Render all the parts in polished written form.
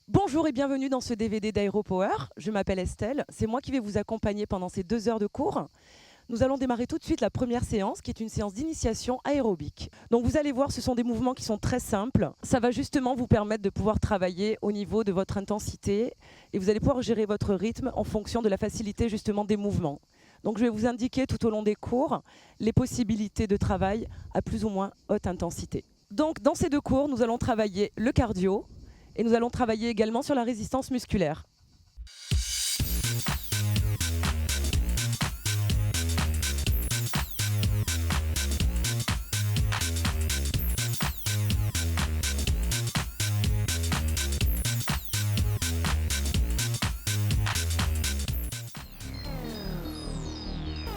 Bonjour et bienvenue dans ce DVD d'AeroPower. Je m'appelle Estelle, c'est moi qui vais vous accompagner pendant ces 2 heures de cours. Nous allons démarrer tout de suite la première séance qui est une séance d'initiation aérobique. Donc vous allez voir, ce sont des mouvements qui sont très simples. Ça va justement vous permettre de pouvoir travailler au niveau de votre intensité et vous allez pouvoir gérer votre rythme en fonction de la facilité justement des mouvements. Donc je vais vous indiquer tout au long des cours les possibilités de travail à plus ou moins haute intensité. Donc dans ces 2 cours, nous allons travailler le cardio et nous allons travailler également sur la résistance musculaire.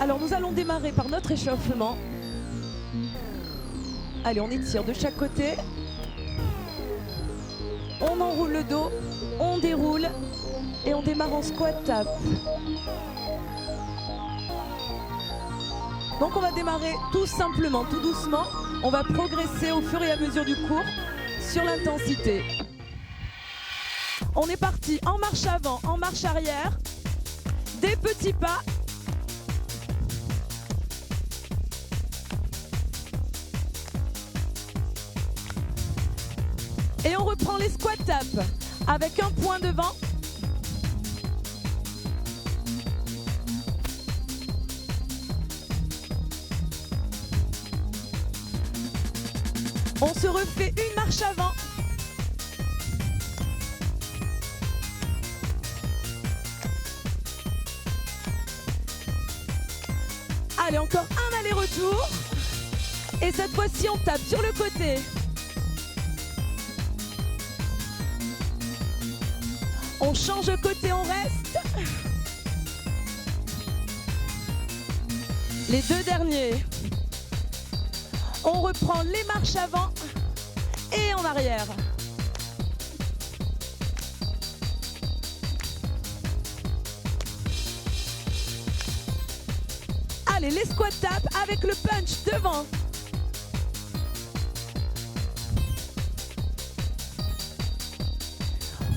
Alors nous allons démarrer par notre échauffement. Allez, on étire de chaque côté. On enroule le dos, on déroule et on démarre en squat tap. Donc on va démarrer tout simplement, tout doucement. On va progresser au fur et à mesure du cours sur l'intensité. On est parti en marche avant, en marche arrière. Des petits pas. Et on reprend les squat tap avec un point devant. On se refait une marche avant. Allez, encore un aller-retour. Et cette fois-ci, on tape sur le côté. On change de côté, on reste. Les 2 derniers. On reprend les marches avant et en arrière. Allez, les squat tap avec le punch devant.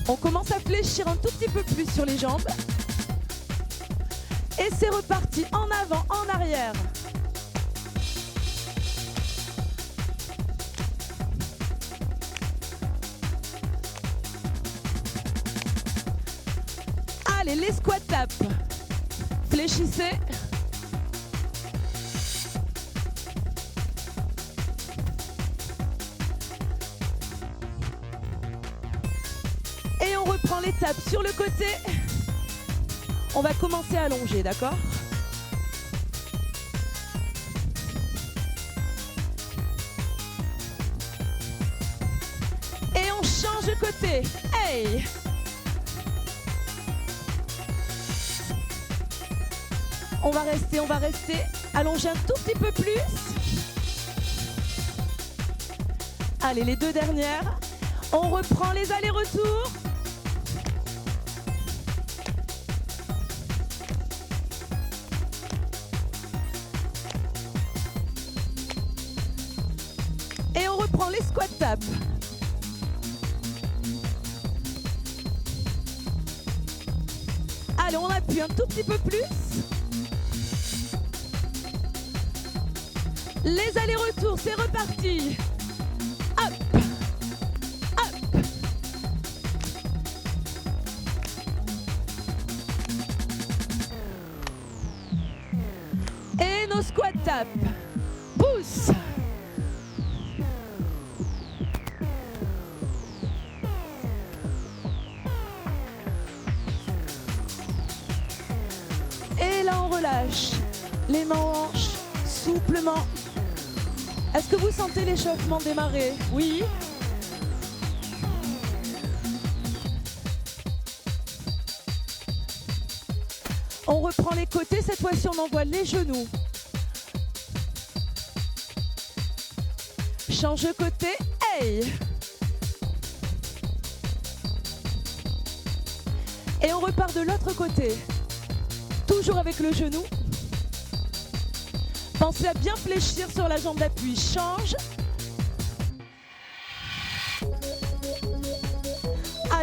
On commence à fléchir un tout petit peu plus sur les jambes. Et c'est reparti en avant, en arrière. Allez, les squat tap. Fléchissez. Et on reprend les tapes sur le côté. On va commencer à allonger, d'accord? Et on change de côté. Hey! On va rester. Allonger un tout petit peu plus. Allez, les 2 dernières. On reprend les allers-retours. Et on reprend les squat tap. Allez, on appuie un tout petit peu plus. Les allers-retours, c'est reparti. Hop, hop. Et nos squat tap. Pousse. Et là, on relâche. Les mains en hanche, souplement. Est-ce que vous sentez l'échauffement démarrer? Oui. On reprend les côtés, cette fois-ci on envoie les genoux. Change de côté, hey! Et on repart de l'autre côté. Toujours avec le genou. Pensez à bien fléchir sur la jambe d'appui. Change.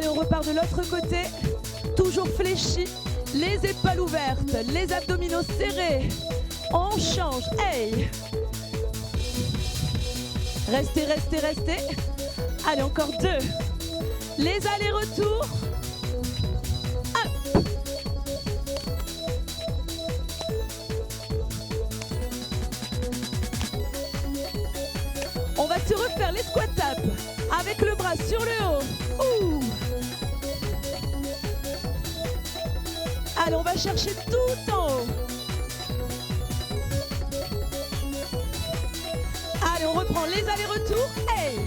Allez, on repart de l'autre côté. Toujours fléchi, les épaules ouvertes, les abdominaux serrés. On change. Hey! Restez, restez, restez. Allez, encore 2. Les allers-retours. Hop! On va se refaire les squat taps avec le bras sur le haut. Ouh! Allez, on va chercher tout en haut. Allez, on reprend les allers-retours. Hey!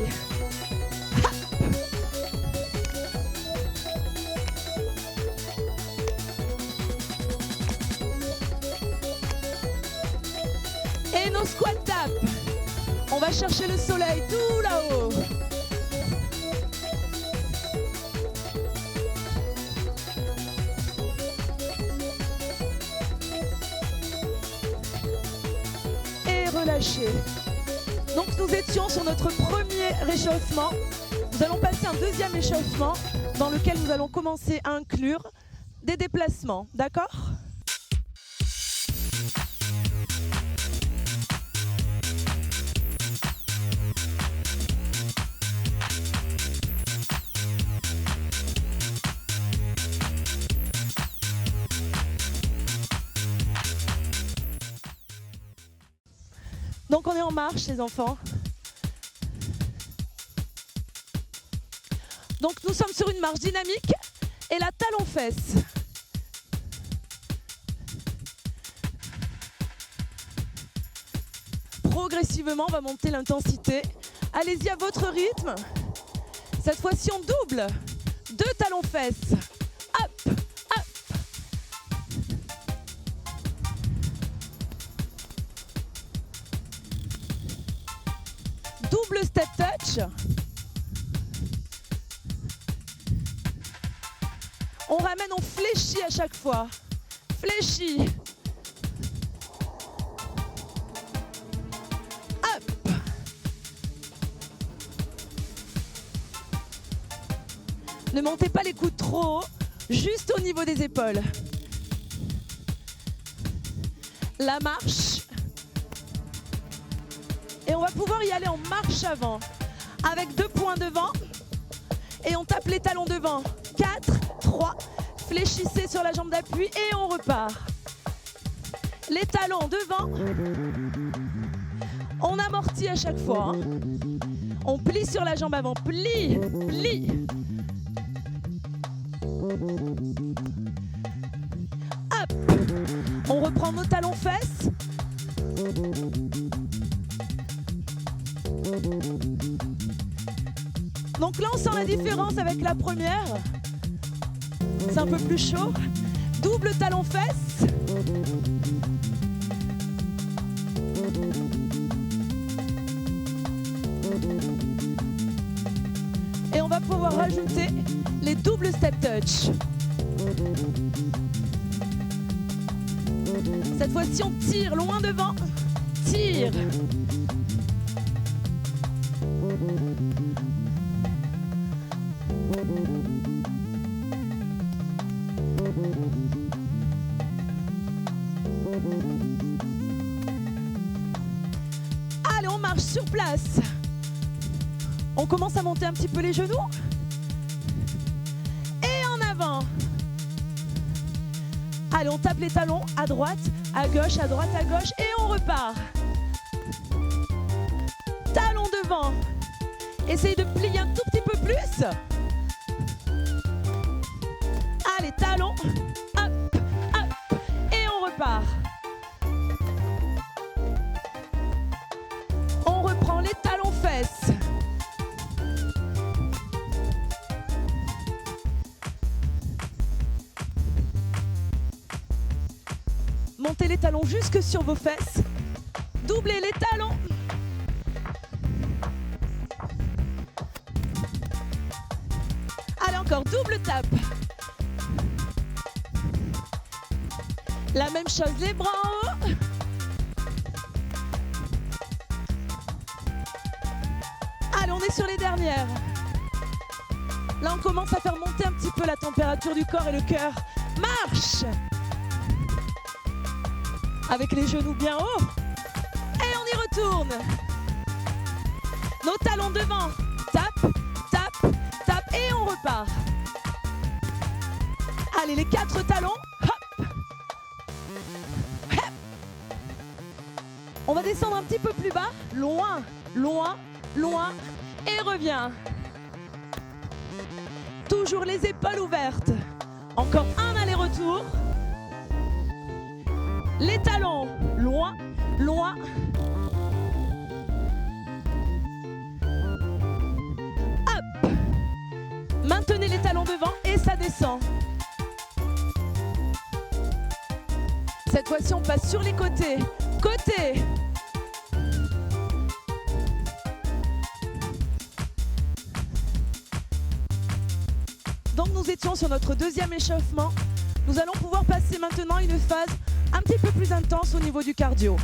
Et nos squat taps. On va chercher le soleil tout là-haut. Et relâchez. Donc nous étions sur notre premier réchauffement. Nous allons passer un deuxième échauffement dans lequel nous allons commencer à inclure des déplacements. D'accord ? Donc on est en marche les enfants. Donc nous sommes sur une marche dynamique et la talon-fesse. Progressivement on va monter l'intensité. Allez-y à votre rythme. Cette fois-ci on double. 2 talons-fesses. Hop, hop. Double step touch. On ramène, on fléchit à chaque fois. Fléchit. Hop. Ne montez pas les coudes trop haut, juste au niveau des épaules. La marche. Et on va pouvoir y aller en marche avant, avec 2 points devant. Et on tape les talons devant. 4, 3, fléchissez sur la jambe d'appui et on repart. Les talons devant. On amortit à chaque fois. On plie sur la jambe avant. Plie, plie. Hop. On reprend nos talons fesses. Donc là on sent la différence avec la première. C'est un peu plus chaud. Double talon fesses. Et on va pouvoir rajouter les doubles step touch. Cette fois-ci on tire loin devant. Tire. Allez, on marche sur place. On commence à monter un petit peu les genoux. Et en avant. Allez, on tape les talons à droite, à gauche, à droite, à gauche. Et on repart. Talons devant. Essayez de plier un tout petit peu plus. Allez, talons. Hop, hop. Et on repart. On reprend les talons fesses. Montez les talons jusque sur vos fesses. Doublez les talons. Allez, encore double tape. La même chose, les bras en haut. Allez, on est sur les dernières. Là, on commence à faire monter un petit peu la température du corps et le cœur. Marche! Avec les genoux bien hauts. Et on y retourne. Nos talons devant. Tape, tape, tape. Et on repart. Allez, les 4 talons. Hop. Hop. On va descendre un petit peu plus bas. Loin, loin, loin. Et reviens. Toujours les épaules ouvertes. Encore un aller-retour. Les talons, loin, loin. Hop. Maintenez les talons devant et ça descend. Cette fois-ci, on passe sur les côtés. Côté. Donc nous étions sur notre deuxième échauffement. Nous allons pouvoir passer maintenant une phase un petit peu plus intense au niveau du cardio.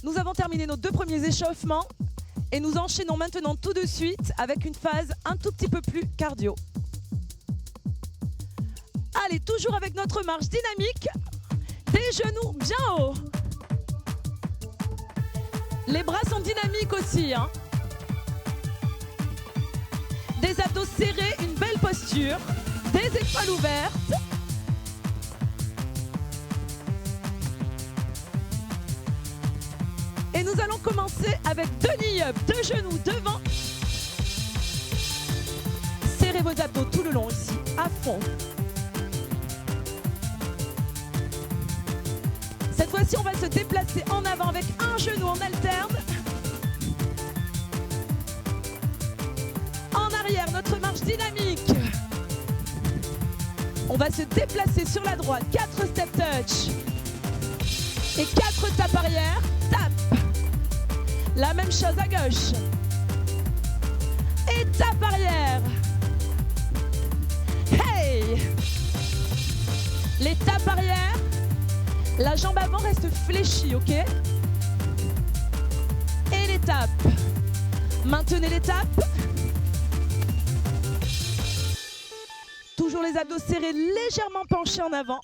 Nous avons terminé nos 2 premiers échauffements. Et nous enchaînons maintenant tout de suite avec une phase un tout petit peu plus cardio. Allez, toujours avec notre marche dynamique, des genoux bien hauts. Les bras sont dynamiques aussi, hein. Des abdos serrés, une belle posture, des épaules ouvertes. Et nous allons commencer avec 2 knee-up, 2 genoux devant. Serrez vos abdos tout le long ici, à fond. Cette fois-ci, on va se déplacer en avant avec un genou en alterne. En arrière, notre marche dynamique. On va se déplacer sur la droite, 4 step touch. Et 4 tapes arrière, tape. La même chose à gauche. Et tape arrière. Hey! Les tapes arrière. La jambe avant reste fléchie, ok? Et les tapes. Maintenez les tapes. Toujours les abdos serrés, légèrement penchés en avant.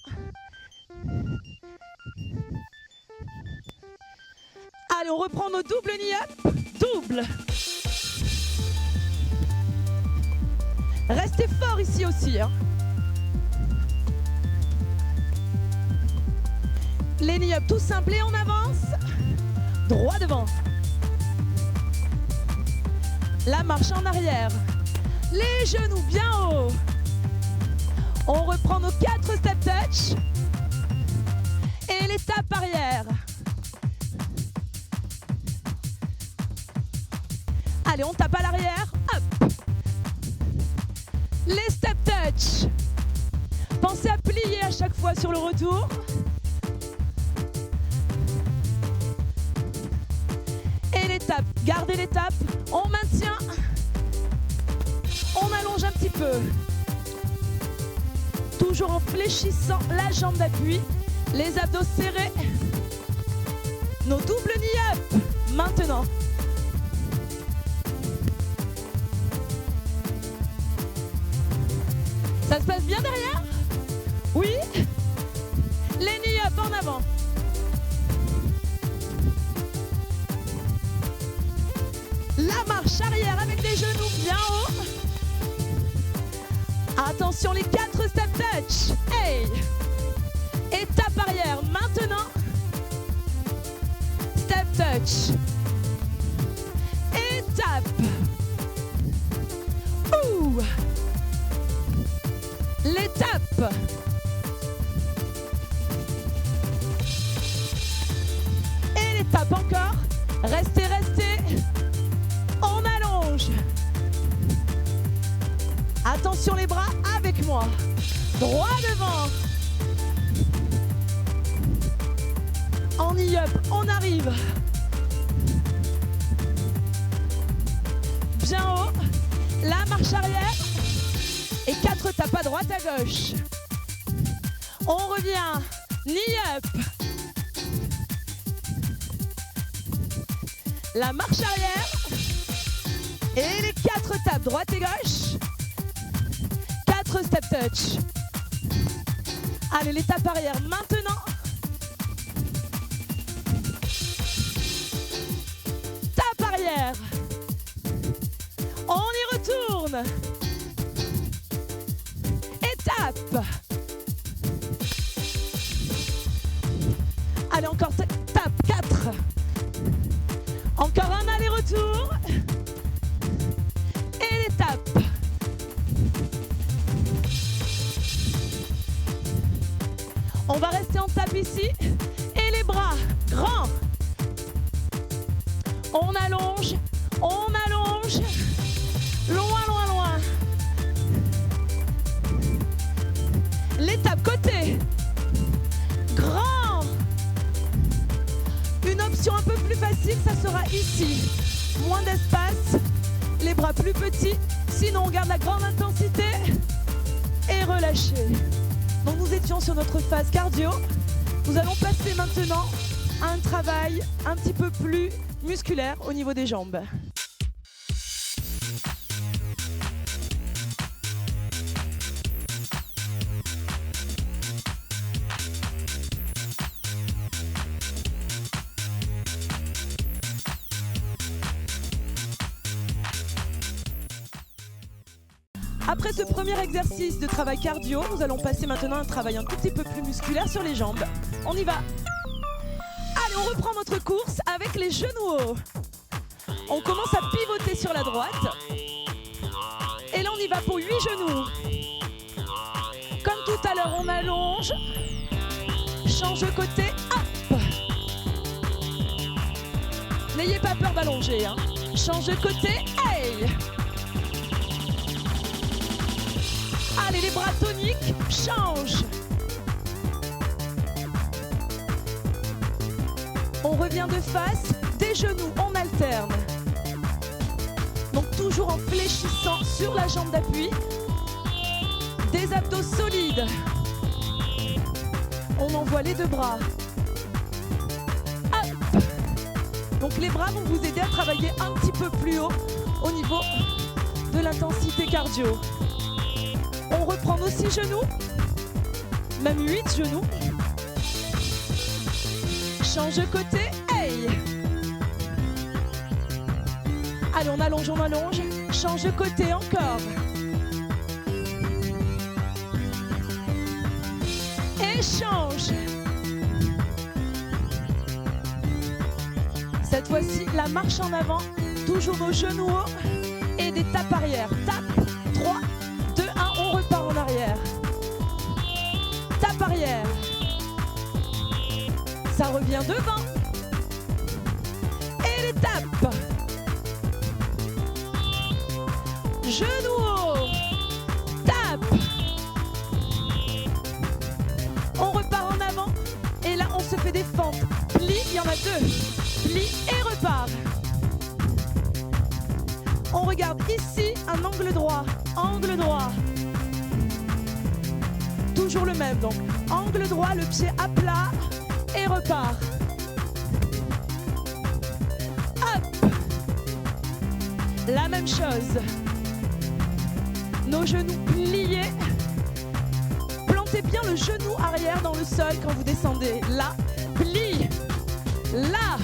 Allez, on reprend nos doubles knee-up. Double. Restez fort ici aussi, hein. Les knee-up tout simples et on avance. Droit devant. La marche en arrière. Les genoux bien hauts. On reprend nos 4 step touch. Et les tapes arrière. Allez, on tape à l'arrière. Hop. Les step touch. Pensez à plier à chaque fois sur le retour. Et les tapes. Gardez les tapes. On maintient. On allonge un petit peu. Toujours en fléchissant la jambe d'appui. Les abdos serrés. Nos doubles knee-up. Maintenant. Ça se passe bien derrière? Oui? Les knee-up en avant. La marche arrière avec les genoux bien hauts. Attention, les 4 step touch. Hey! Et tape arrière. Maintenant. Step touch. Et tape. Ouh! Les tapes. Et les tapes encore. Restez, restez. On allonge. Attention les bras avec moi. Droit devant. En knee-up, on arrive. marche arrière et 4 tapes à droite, à gauche. On revient, knee up. La marche arrière et les 4 tapes droite et gauche. 4 step touch. Allez, les tapes arrière maintenant. Tape arrière. On y retourne. Et tape. Allez, encore tape, 4. Encore un aller-retour. Et les tapes. On va rester en tape ici. Et les bras grands. On allonge. On allonge. Loin, loin, loin. Les tapes côté. Grand. Une option un peu plus facile, ça sera ici. Moins d'espace. Les bras plus petits. Sinon, on garde la grande intensité. Et relâcher. Donc nous étions sur notre phase cardio. Nous allons passer maintenant à un travail un petit peu plus musculaire au niveau des jambes. Après ce premier exercice de travail cardio, nous allons passer maintenant à un travail un tout petit peu plus musculaire sur les jambes. On y va. Allez, on reprend notre course avec les genoux hauts. On commence à pivoter sur la droite. Et là, on y va pour 8 genoux. Comme tout à l'heure, on allonge. Change de côté. Hop. N'ayez pas peur d'allonger. Hein. Change de côté. Hey. Allez, les bras toniques, change. On revient de face, des genoux, on alterne. Donc toujours en fléchissant sur la jambe d'appui. Des abdos solides. On envoie les 2 bras. Hop. Donc les bras vont vous aider à travailler un petit peu plus haut au niveau de l'intensité cardio. On reprend nos 6 genoux, même 8 genoux. Change de côté, hey. Allez, on allonge, change de côté encore. Et change. Cette fois-ci, la marche en avant, toujours nos genoux hauts et des tapes arrière. Tape, 3, 2, 1, on repart en arrière. Tape arrière. Ça revient devant. Et les tapes. Genoux haut. Tape. On repart en avant. Et là, on se fait des fentes. Pli, il y en a 2. Pli et repart. On regarde ici un angle droit. Angle droit. Toujours le même, donc. Angle droit, le pied à plat. Et repart. Hop. La même chose. Nos genoux pliés. Plantez bien le genou arrière dans le sol quand vous descendez. Là, plie. Là.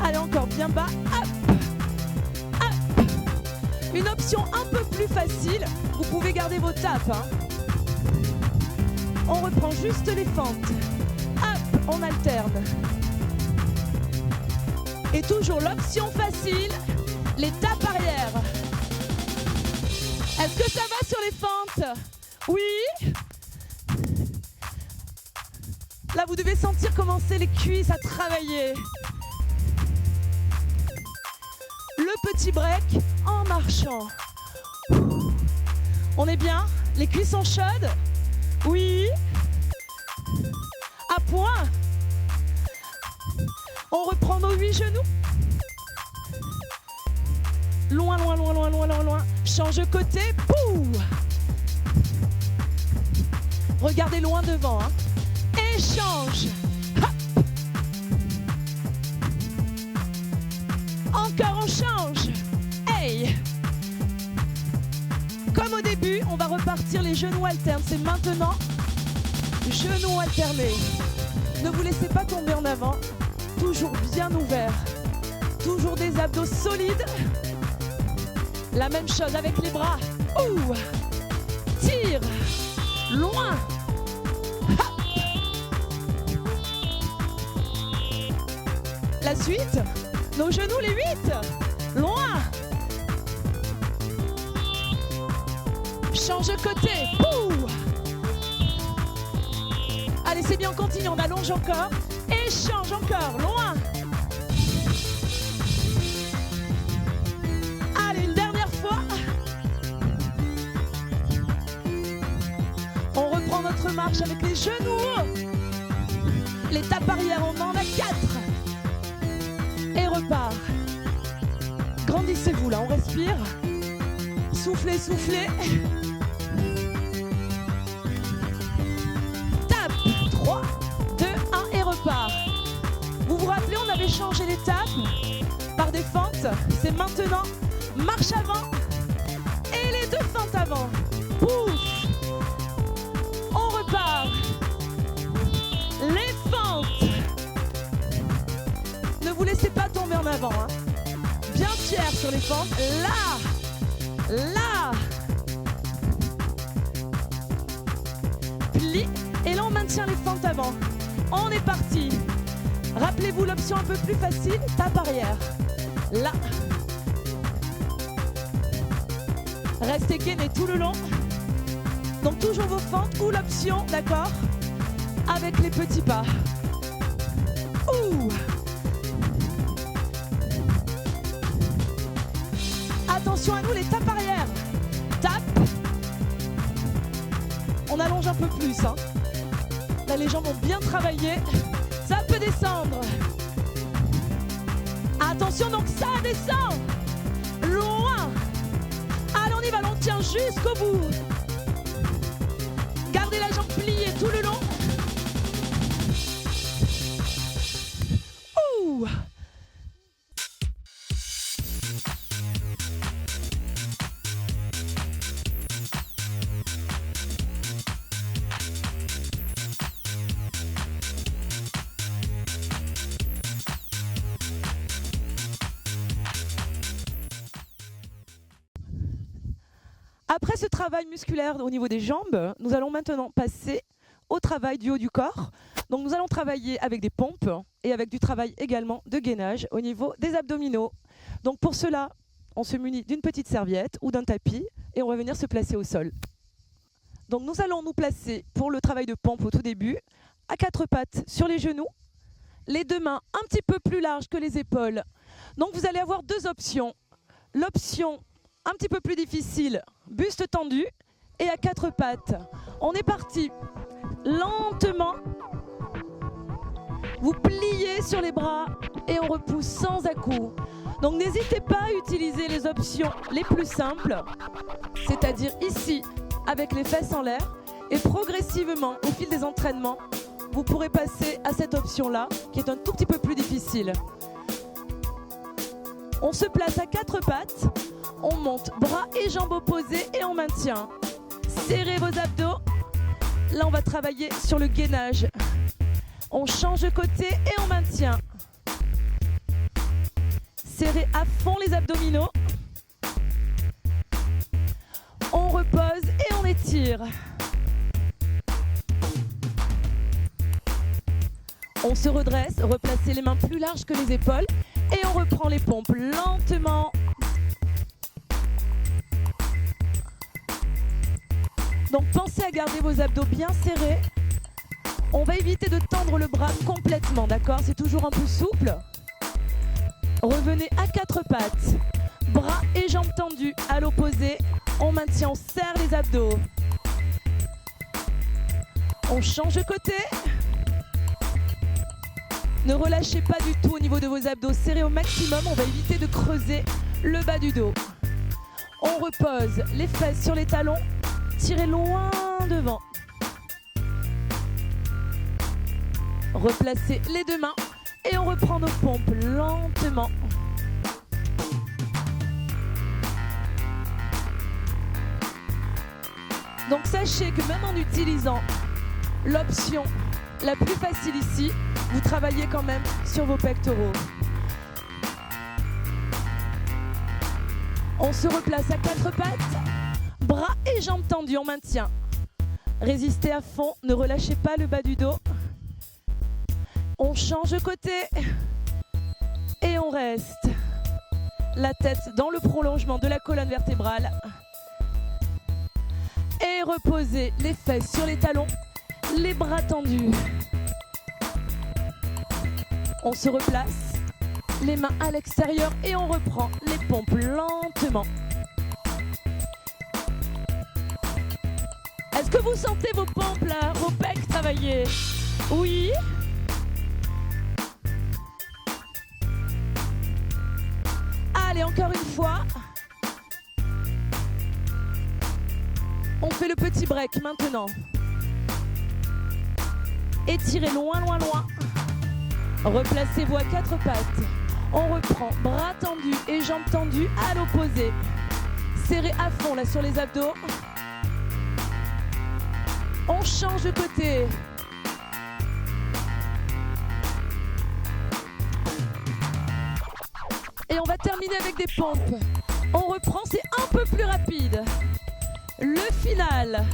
Allez, encore bien bas. Hop. Hop. Une option un peu plus facile. Vous pouvez garder vos tapes. Hein. On reprend juste les fentes. Hop, on alterne. Et toujours l'option facile, les tapes arrière. Est-ce que ça va sur les fentes? Oui. Là, vous devez sentir commencer les cuisses à travailler. Le petit break en marchant. On est bien? Les cuisses sont chaudes? Oui. À point. On reprend nos 8 genoux. Loin, loin, loin, loin, loin, loin, loin. Change de côté. Pouh. Regardez loin devant. Hein. Échange. Hop. Encore on change. Hey. Comme au début, on va repartir les genoux alternes. C'est maintenant. Genoux alternés. Ne vous laissez pas tomber en avant. Toujours bien ouvert. Toujours des abdos solides. La même chose avec les bras. Ouh. Tire. Loin. Hop. La suite. Nos genoux, les 8. Loin. Change de côté. Ouh. Allez, c'est bien, on continue. On allonge encore. Échange encore. Loin. Allez, une dernière fois. On reprend notre marche avec les genoux. L'étape arrière, on en a 4. Et repart. Grandissez-vous là, on respire. Soufflez, soufflez. Tape. 3, 2, 1 et repart. Vous vous rappelez, on avait changé l'étape par des fentes. C'est maintenant marche avant et les 2 fentes avant. Pouf. On repart. Les fentes. Ne vous laissez pas tomber en avant. Hein. Bien fier sur les fentes. Là. Là. Plie. Et là, on maintient les fentes avant. On est parti. Rappelez-vous l'option un peu plus facile. Tape arrière. Là. Restez gainé tout le long. Donc toujours vos fentes ou l'option, d'accord, avec les petits pas. Ouh. Attention à nous, les tapes arrière. Tape. On allonge un peu plus. Hein. Là, les jambes ont bien travaillé. Ça peut descendre. Attention, donc ça descend. Loin. Allez, on y va, on tient jusqu'au bout. Gardez la jambe pliée tout le long. Ouh. Après ce travail musculaire au niveau des jambes, nous allons maintenant passer au travail du haut du corps. Donc nous allons travailler avec des pompes et avec du travail également de gainage au niveau des abdominaux. Donc pour cela, on se munit d'une petite serviette ou d'un tapis et on va venir se placer au sol. Donc nous allons nous placer pour le travail de pompe au tout début, à 4 pattes sur les genoux, les 2 mains un petit peu plus larges que les épaules. Donc vous allez avoir 2 options. L'option un petit peu plus difficile, buste tendu et à 4 pattes. On est parti. Lentement. Vous pliez sur les bras et on repousse sans à-coups. Donc n'hésitez pas à utiliser les options les plus simples, c'est-à-dire ici avec les fesses en l'air et progressivement au fil des entraînements, vous pourrez passer à cette option-là qui est un tout petit peu plus difficile. On se place à 4 pattes. On monte, bras et jambes opposés et on maintient. Serrez vos abdos. Là, on va travailler sur le gainage. On change de côté et on maintient. Serrez à fond les abdominaux. On repose et on étire. On se redresse, replacez les mains plus larges que les épaules et on reprend les pompes lentement. Donc pensez à garder vos abdos bien serrés. On va éviter de tendre le bras complètement, d'accord? C'est toujours un peu souple. Revenez à 4 pattes. Bras et jambes tendus à l'opposé. On maintient, on serre les abdos. On change de côté. Ne relâchez pas du tout au niveau de vos abdos. Serrez au maximum. On va éviter de creuser le bas du dos. On repose les fesses sur les talons, tirez loin devant. Replacez les deux mains et on reprend nos pompes lentement. Donc sachez que même en utilisant l'option la plus facile ici, vous travaillez quand même sur vos pectoraux. On se replace à quatre pattes, bras et jambes tendus, on maintient. Résistez à fond, ne relâchez pas le bas du dos. On change de côté et on reste. La tête dans le prolongement de la colonne vertébrale. Et reposez les fesses sur les talons, les bras tendus. On se replace, les mains à l'extérieur et on reprend les pompes lentement. Est-ce que vous sentez vos pompes là, vos pecs travailler? Oui. Allez, encore une fois. On fait le petit break maintenant. Étirez loin, loin, loin. Replacez-vous à quatre pattes. On reprend bras tendus et jambes tendues à l'opposé. Serrez à fond là sur les abdos. On change de côté. Et on va terminer avec des pompes. On reprend, c'est un peu plus rapide. Le final.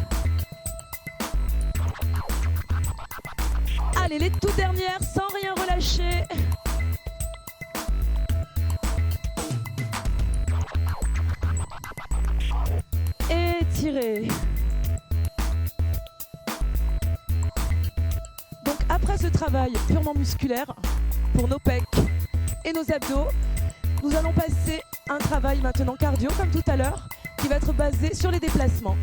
Allez, les toutes dernières, sans rien relâcher. Étirez. Donc après ce travail purement musculaire, pour nos pecs et nos abdos, nous allons passer un travail maintenant cardio, comme tout à l'heure, qui va être basé sur les déplacements.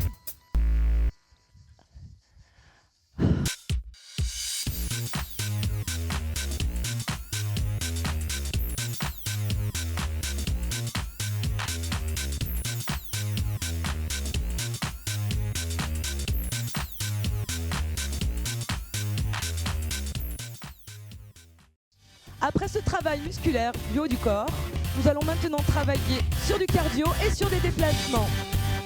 Après ce travail musculaire du haut du corps, nous allons maintenant travailler sur du cardio et sur des déplacements.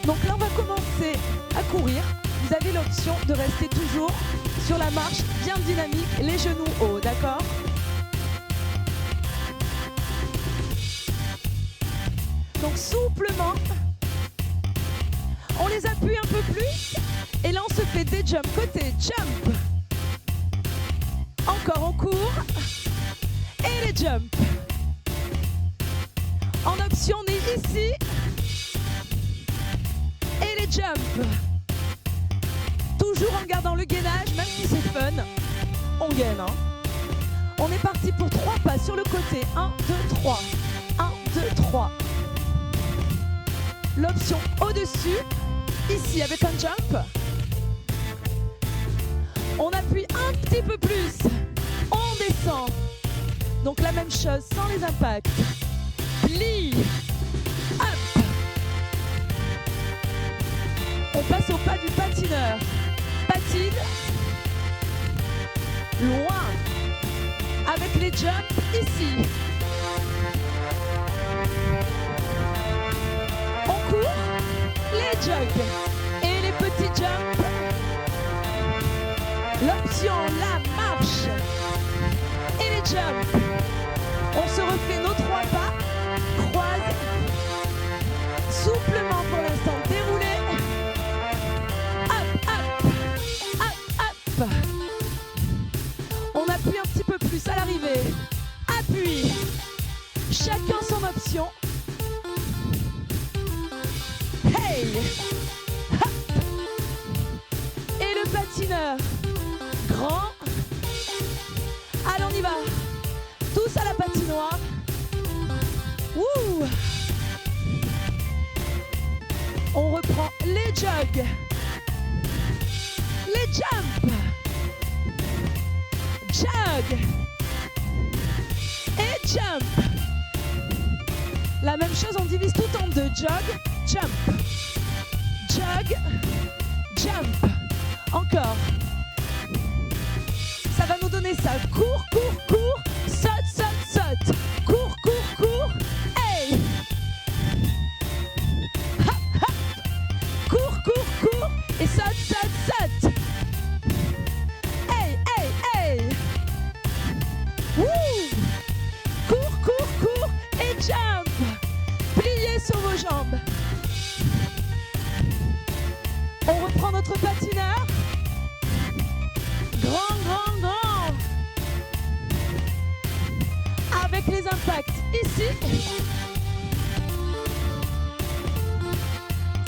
Donc là, on va commencer à courir. Vous avez l'option de rester toujours sur la marche bien dynamique, les genoux hauts, d'accord? Donc souplement, on les appuie un peu plus et là on se fait des jumps côté jump. Encore on court et les jumps. En option, on est ici et les jumps. Toujours en gardant le gainage, même si c'est fun, on gaine. Hein. On est parti pour 3 pas sur le côté. 1, 2, 3. 1, 2, 3. L'option au-dessus, ici avec un jump. On appuie un petit peu plus. On descend. Donc la même chose sans les impacts. Plie. Hop. On passe au pas du patineur. Patine. Loin. Avec les jumps ici. On court. Les jogs. Et les petits jumps. L'option, la marche. Et les jumps. On se refait nos 3 pas. Croise. Souplement pour l'instant. Déroulé. Hop, hop. Hop, hop. On appuie un petit peu plus à l'arrivée. Appuie. Chacun son option. Hey. Hop. Et le patineur. Grand. Allez, on y va. Tous à la patinoire. Wouh. On reprend les jogs. Les jumps. Jog. Et jump. La même chose, on divise tout en deux. Jog, jump. Jog, jump. Encore. Ça va nous donner ça. Cours, cours, cours. Saute, saute, saute. Cours, cours, cours. Hey. Hop, hop. Cours, cours, cours. Et saute, saute, saute. Hey, hey, hey. Wouh. Cours, cours, cours. Et jump. Pliez sur vos jambes. On reprend notre patineur. Grand, grand, grand. Avec les impacts ici.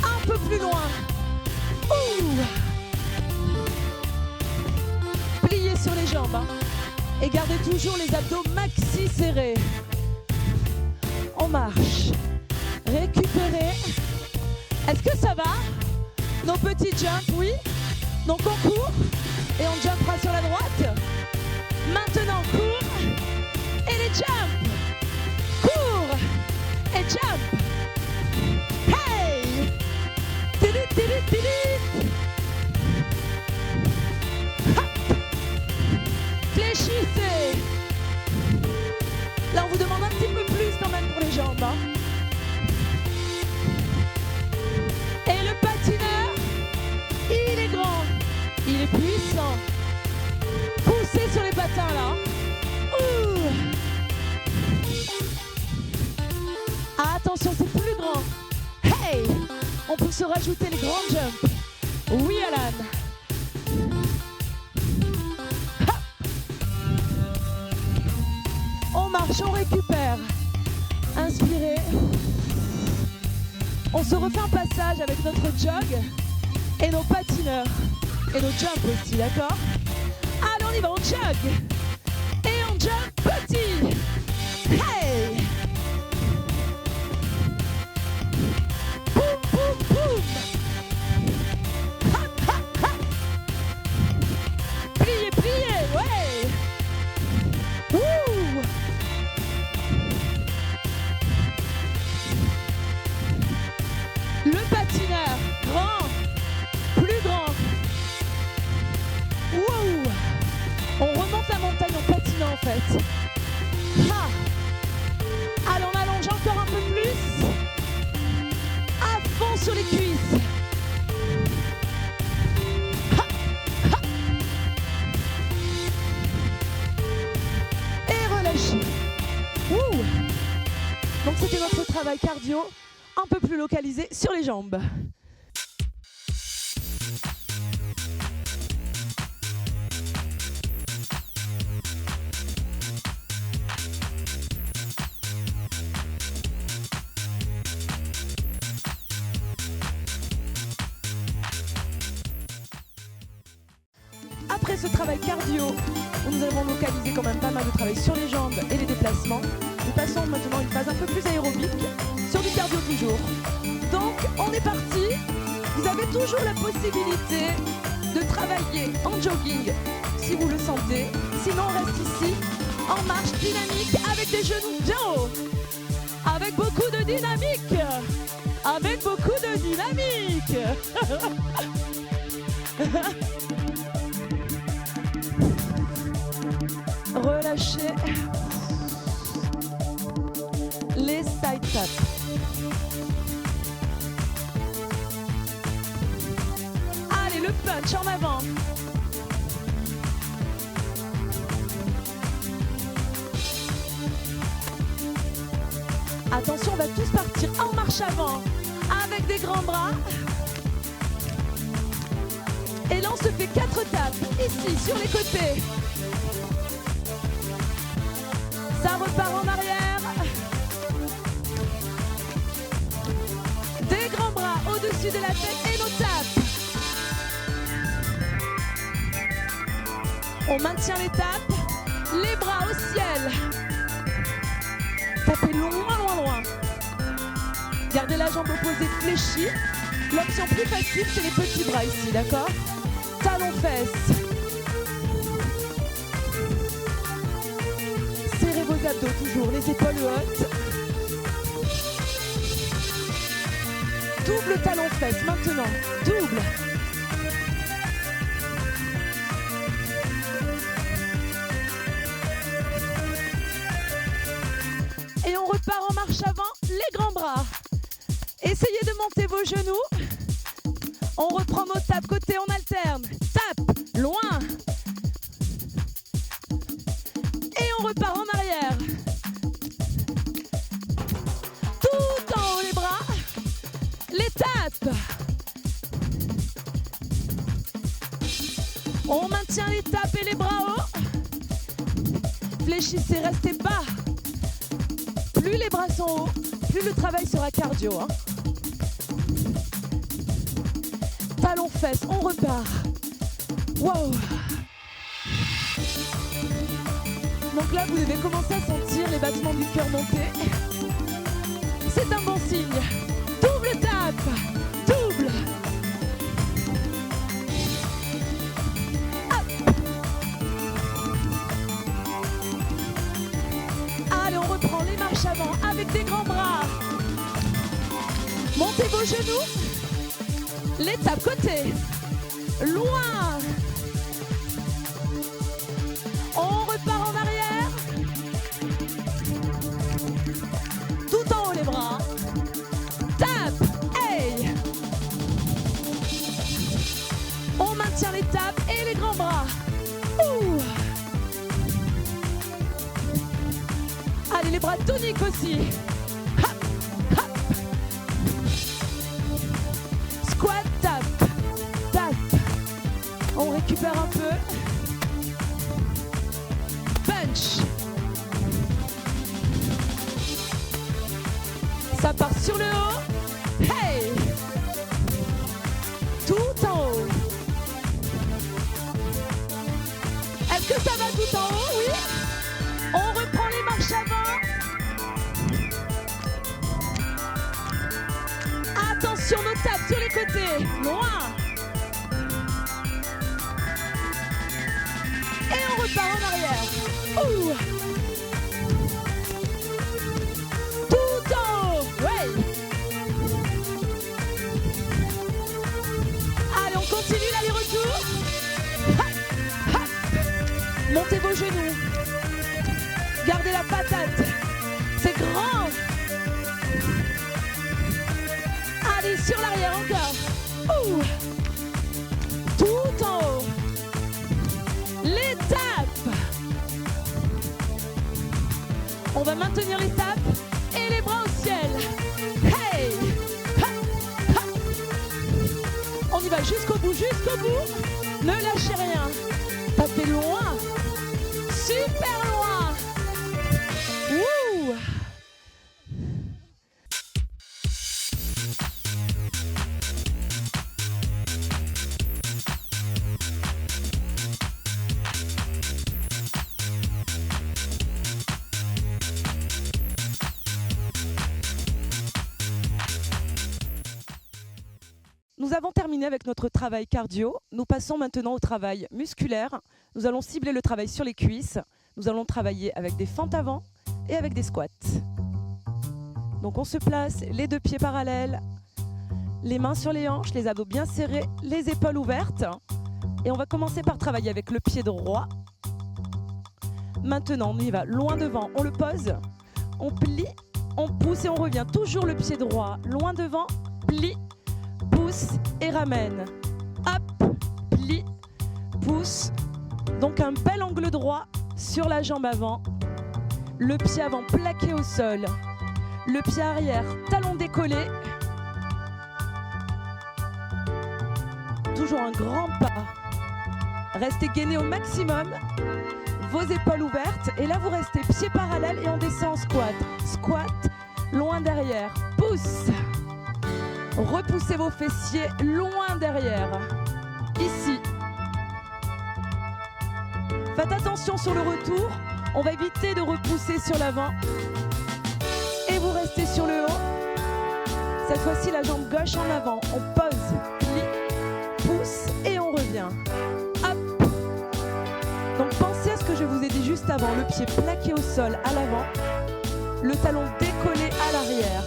Un peu plus loin. Ouh. Pliez sur les jambes. Hein. Et gardez toujours les abdos maxi serrés. On marche. Récupérez. Est-ce que ça va? Nos petits jumps, oui. Donc on court et on jumpera sur la droite. Maintenant, cours et les jumps. Cours et jump. Hey! Tili, tili, tili. Hop! Fléchissez. Là, on vous demande un petit peu plus quand même pour les jambes. Hein. Et le patineur, il est grand, il est puissant. Poussez sur les patins là. Ouh. Ah, attention, c'est plus grand. Hey! On peut se rajouter les grands jumps. Oui, Alan. Hop. On marche, on récupère. Inspirez. On se refait un passage avec notre jog et nos patineurs et nos jumps aussi, d'accord? Allez, on y va, on jog et on jump petit. Hey! Boum, boum, boum. Hop, hop, hop. Pliez, pliez, ouais. Wouh! Le patineur, grand, plus grand. Wow! On remonte la montagne en patinant en fait. Ah. Allez, on allonge encore un peu plus. À fond sur les cuisses. Ha, ha. Et relâchez. Ouh. Donc c'était notre travail cardio. Un peu plus localisé sur les jambes. Après ce travail cardio, où nous avons localisé quand même pas mal de travail sur les jambes et les déplacements, nous passons maintenant à une phase un peu plus aérobique, sur du cardio toujours. Donc on est parti, vous avez toujours la possibilité de travailler en jogging si vous le sentez, sinon on reste ici en marche dynamique avec des genoux bien hauts, avec beaucoup de dynamique, avec beaucoup de dynamique. Relâchez les side taps. Allez, le punch en avant. Attention, on va tous partir en marche avant avec des grands bras. Et là, on se fait 4 tapes ici sur les côtés. Ça repart en arrière. Des grands bras au-dessus de la tête et nos tapes. On maintient les tapes, les bras au ciel. Tapez loin, loin, loin. Gardez la jambe opposée fléchie. L'option plus facile, c'est les petits bras ici, d'accord? Talons fesses. Serrez vos abdos toujours, les épaules hautes. Double talon fesse maintenant. Double. Et on repart en marche avant, les grands bras. Essayez de monter vos genoux. On reprend nos tapes côté, on alterne. Tape, loin. Et on repart en arrière. Tout en haut les bras. Les tapes. On maintient les tapes et les bras hauts. Fléchissez, restez bas. Plus les bras sont hauts, plus le travail sera cardio. Hein. Talons fesses, on repart. Wow. Donc là, vous devez commencer à sentir les battements du cœur monter. C'est un bon signe. Double tape. Double. Hop. Allez, on reprend les marches avant avec des grands bras. Montez vos genoux. Les tapes côté. Loin. On repart en arrière. Tout en haut les bras. Tape. Hey. On maintient les tapes et les grands bras. Ouh. Allez, les bras toniques aussi. Hop, hop. Squat, tape, tape. On récupère un peu. Punch. Ça part sur le haut. Hey. Tout en haut. Est-ce que ça va tout en haut? Oui. On reprend les marches avant. Attention, nos tapes sur les côtés. Loin. Et on repart en arrière. Ouh. Tout en haut. Ouais. Allez, on continue l'aller-retour. Hop, hop. Montez vos genoux. Gardez la patate. C'est grand. Allez, sur l'arrière encore. Ouh. Tout en haut. Les tapes. On va maintenir les tapes et les bras au ciel. Hey. Hop, hop. On y va jusqu'au bout, jusqu'au bout. Ne lâchez rien. Tapez loin. Super loin. Wouh. Nous avons terminé avec notre travail cardio. Nous passons maintenant au travail musculaire. Nous allons cibler le travail sur les cuisses. Nous allons travailler avec des fentes avant et avec des squats. Donc on se place, les deux pieds parallèles, les mains sur les hanches, les abdos bien serrés, les épaules ouvertes. Et on va commencer par travailler avec le pied droit. Maintenant, on y va loin devant, on le pose, on plie, on pousse et on revient. Toujours le pied droit, loin devant, plie, pousse et ramène. Hop, plie, pousse. Donc un bel angle droit sur la jambe avant. Le pied avant plaqué au sol. Le pied arrière, talon décollé. Toujours un grand pas. Restez gainé au maximum. Vos épaules ouvertes. Et là, vous restez pieds parallèles et on descend en squat. Squat, loin derrière. Pousse. Repoussez vos fessiers loin derrière. Ici. Faites attention sur le retour. On va éviter de repousser sur l'avant. Et vous restez sur le haut. Cette fois-ci, la jambe gauche en avant. On pose, plie, pousse et on revient. Hop. Donc pensez à ce que je vous ai dit juste avant. Le pied plaqué au sol à l'avant. Le talon décollé à l'arrière.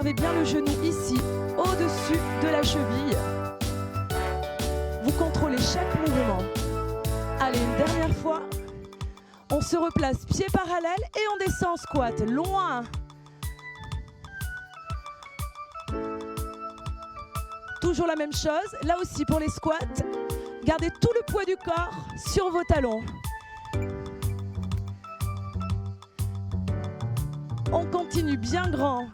Observez bien le genou ici, au-dessus de la cheville. Vous contrôlez chaque mouvement. Allez, une dernière fois. On se replace pieds parallèles et on descend en squat, loin. Toujours la même chose, là aussi pour les squats. Gardez tout le poids du corps sur vos talons. On continue bien grand.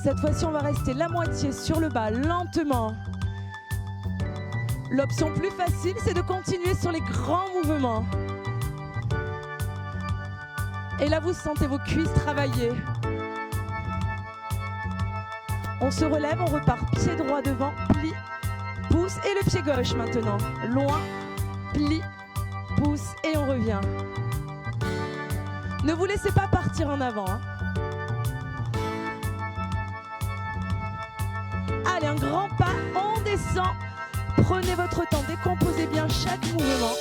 Cette fois-ci, on va rester la moitié sur le bas, lentement. L'option plus facile, c'est de continuer sur les grands mouvements. Et là, vous sentez vos cuisses travailler. On se relève, on repart pied droit devant, plie, pousse et le pied gauche maintenant. Loin, plie, pousse et on revient. Ne vous laissez pas partir en avant. Allez, un grand pas, on descend. Prenez votre temps, décomposez bien chaque mouvement.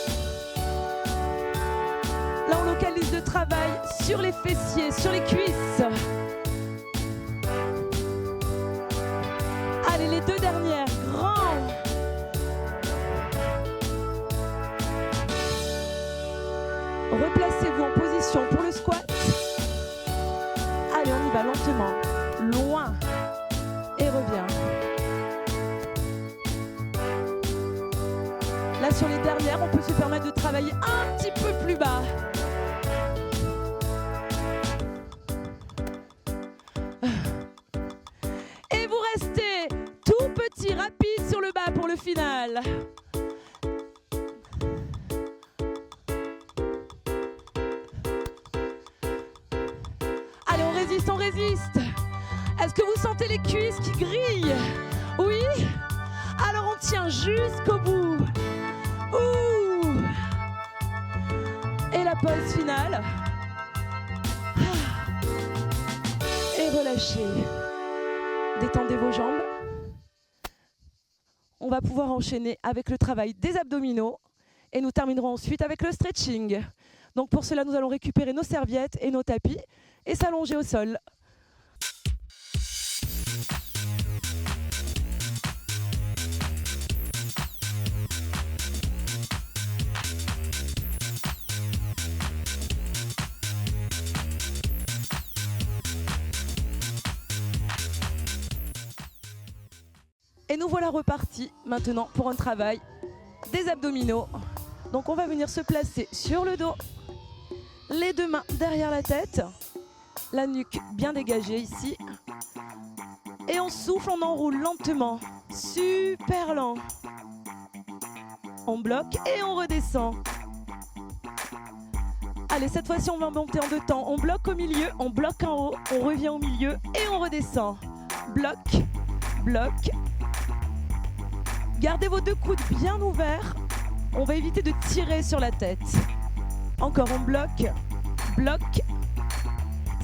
Là, on localise le travail sur les fessiers, sur les cuisses. Allez, les deux dernières, grand. Replacez-vous en position pour le squat. Allez, on y va lentement, loin et revient. Là, sur les dernières, on peut se permettre de travailler un petit peu plus bas. Et vous restez tout petit, rapide sur le bas pour le final. Allez, on résiste, on résiste. Est-ce que vous sentez les cuisses qui grillent? Oui? Alors on tient jusqu'au bout. Ouh. Et la pause finale. Et relâchez. Détendez vos jambes. On va pouvoir enchaîner avec le travail des abdominaux et nous terminerons ensuite avec le stretching. Donc pour cela, nous allons récupérer nos serviettes et nos tapis et s'allonger au sol. Et nous voilà repartis maintenant pour un travail des abdominaux. Donc on va venir se placer sur le dos, les deux mains derrière la tête, la nuque bien dégagée ici. Et on souffle, on enroule lentement, super lent. On bloque et on redescend. Allez, cette fois-ci on va monter en deux temps. On bloque au milieu, on bloque en haut, on revient au milieu et on redescend. Bloc, bloc. Gardez vos deux coudes bien ouverts. On va éviter de tirer sur la tête. Encore, on bloque, bloc.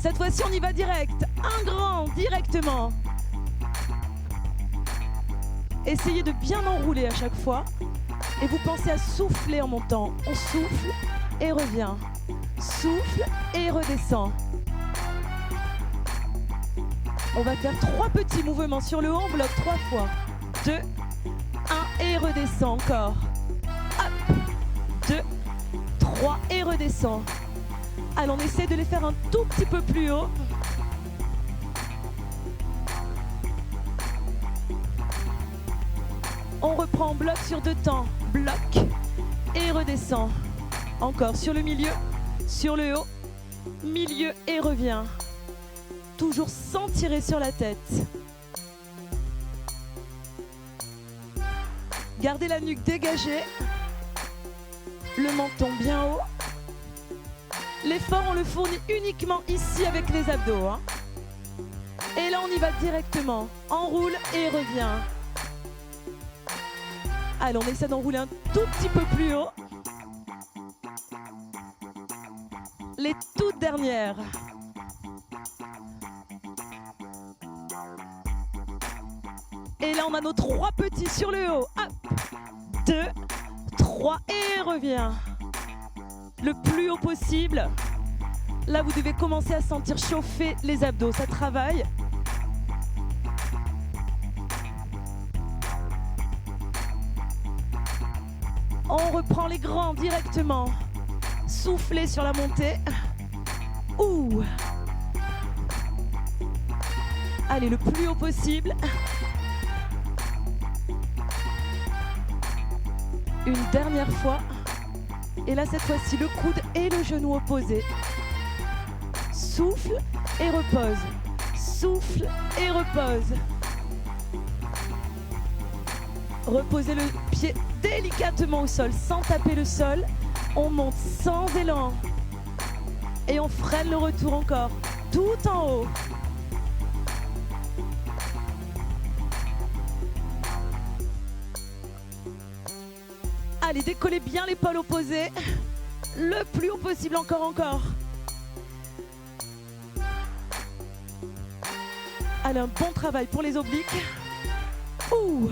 Cette fois-ci, on y va direct. Un grand, directement. Essayez de bien enrouler à chaque fois. Et vous pensez à souffler en montant. On souffle et revient. Souffle et redescend. On va faire 3 petits mouvements sur le haut. On bloque 3 fois. 2, 1 et redescend encore. Hop, 2, 3 et redescend. Allez, on essaie de les faire un tout petit peu plus haut. On reprend en bloc sur 2 temps. Bloc et redescend. Encore sur le milieu, sur le haut, milieu et revient. Toujours sans tirer sur la tête. Gardez la nuque dégagée, le menton bien haut. L'effort, on le fournit uniquement ici avec les abdos. Et là, on y va directement. Enroule et revient. Allez, on essaie d'enrouler un tout petit peu plus haut. Les toutes dernières. Et là, on a nos 3 petits sur le haut. Hop, 2, 3 et revient. Le plus haut possible. Là, vous devez commencer à sentir chauffer les abdos. Ça travaille. On reprend les grands directement. Soufflez sur la montée. Ouh. Allez, le plus haut possible. Une dernière fois. Et là, cette fois-ci, le coude et le genou opposés. Souffle et repose. Souffle et repose. Reposez le pied délicatement au sol, sans taper le sol. On monte sans élan. Et on freine le retour encore, tout en haut. Allez, décollez bien l'épaule opposée. Le plus haut possible, encore. Allez, un bon travail pour les obliques. Ouh.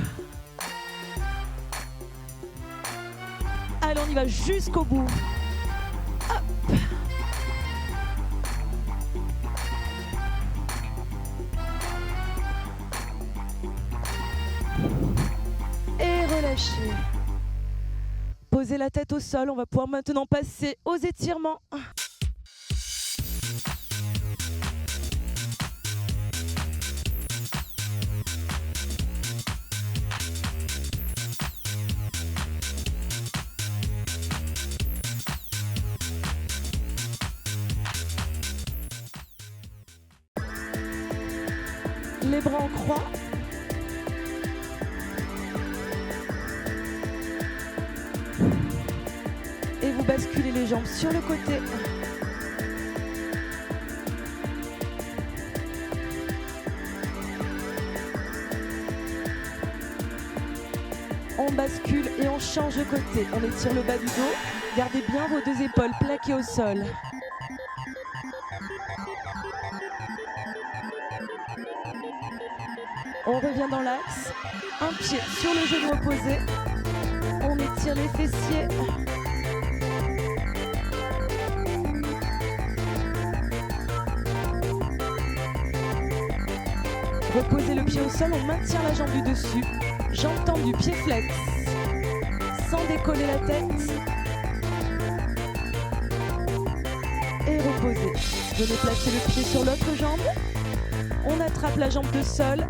Allez, on y va jusqu'au bout. Hop. Et relâchez. Posez la tête au sol, on va pouvoir maintenant passer aux étirements. Les bras en croix. Et vous basculez les jambes sur le côté. On bascule et on change de côté. On étire le bas du dos. Gardez bien vos deux épaules plaquées au sol. On revient dans l'axe. Un pied sur le genou opposé. On étire les fessiers. Reposez le pied au sol, on maintient la jambe du dessus. Jambe tendue, pied flex. Sans décoller la tête. Et reposez. Venez placer le pied sur l'autre jambe. On attrape la jambe de sol.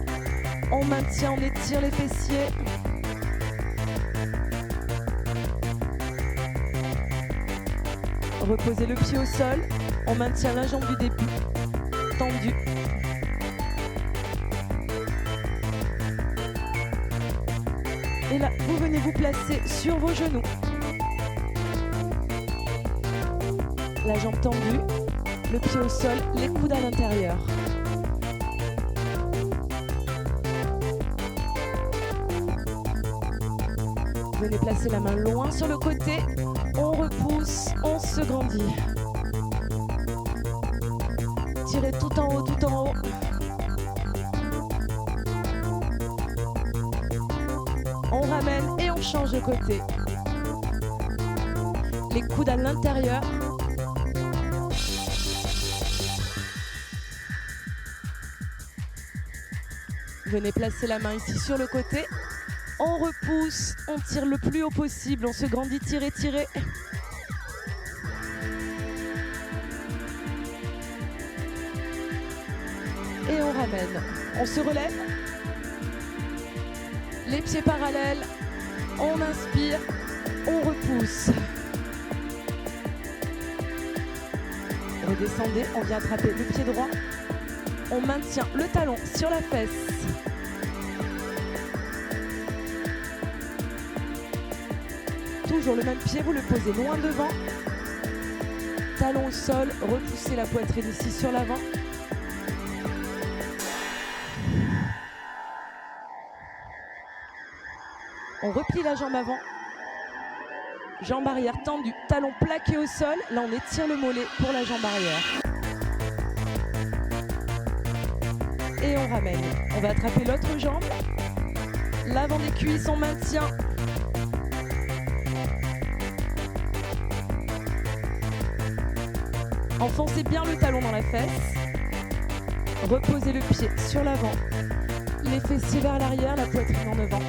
On maintient, on étire les fessiers. Reposez le pied au sol. On maintient la jambe du début. Tendue. Et là, vous venez vous placer sur vos genoux. La jambe tendue, le pied au sol, les coudes à l'intérieur. Venez placer la main loin sur le côté. On repousse, on se grandit. Tirez tout en haut, tout en haut. On ramène et on change de côté. Les coudes à l'intérieur. Venez placer la main ici sur le côté. On repousse, on tire le plus haut possible, on se grandit, tirez, tirez. Et on ramène. On se relève. Les pieds parallèles. On inspire, on repousse. Redescendez, on vient attraper le pied droit. On maintient le talon sur la fesse. Toujours le même pied, vous le posez loin devant. Talon au sol, repoussez la poitrine ici sur l'avant. On replie la jambe avant. Jambe arrière tendue, talon plaqué au sol. Là, on étire le mollet pour la jambe arrière. Et on ramène. On va attraper l'autre jambe. L'avant des cuisses, on maintient. Enfoncez bien le talon dans la fesse. Reposez le pied sur l'avant. Les fessiers vers l'arrière, la poitrine en avant.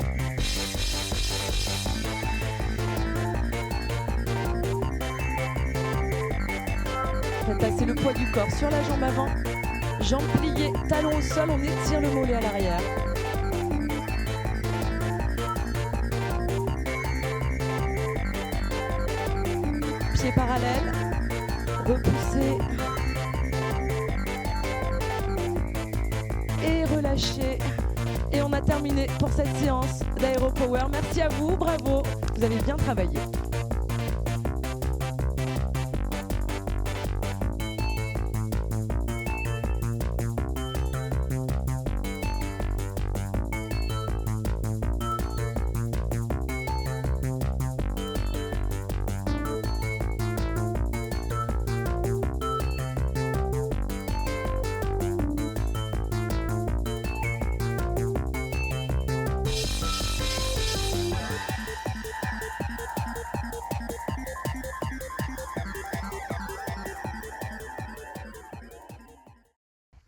Faites passer le poids du corps sur la jambe avant. Jambes pliées, talons au sol, on étire le mollet à l'arrière. Pieds parallèles. Repoussez. Et relâchez. Et on a terminé pour cette séance d'AeroPower. Merci à vous, bravo, vous avez bien travaillé.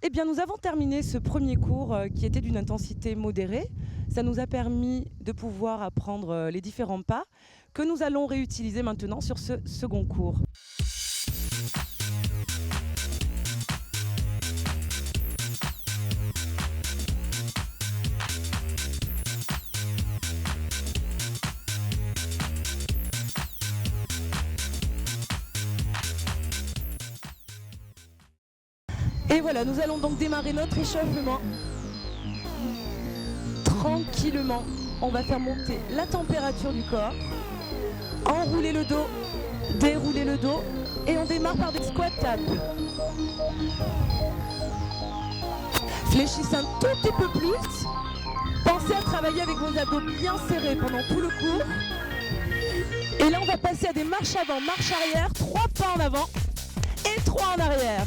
Eh bien, nous avons terminé ce premier cours qui était d'une intensité modérée. Ça nous a permis de pouvoir apprendre les différents pas que nous allons réutiliser maintenant sur ce second cours. Et voilà, nous allons donc démarrer notre échauffement. Tranquillement, on va faire monter la température du corps. Enrouler le dos, dérouler le dos. Et on démarre par des squats taps. Fléchissez un tout petit peu plus. Pensez à travailler avec vos abdos bien serrés pendant tout le cours. Et là, on va passer à des marches avant, marche arrière, 3 pas en avant et 3 en arrière.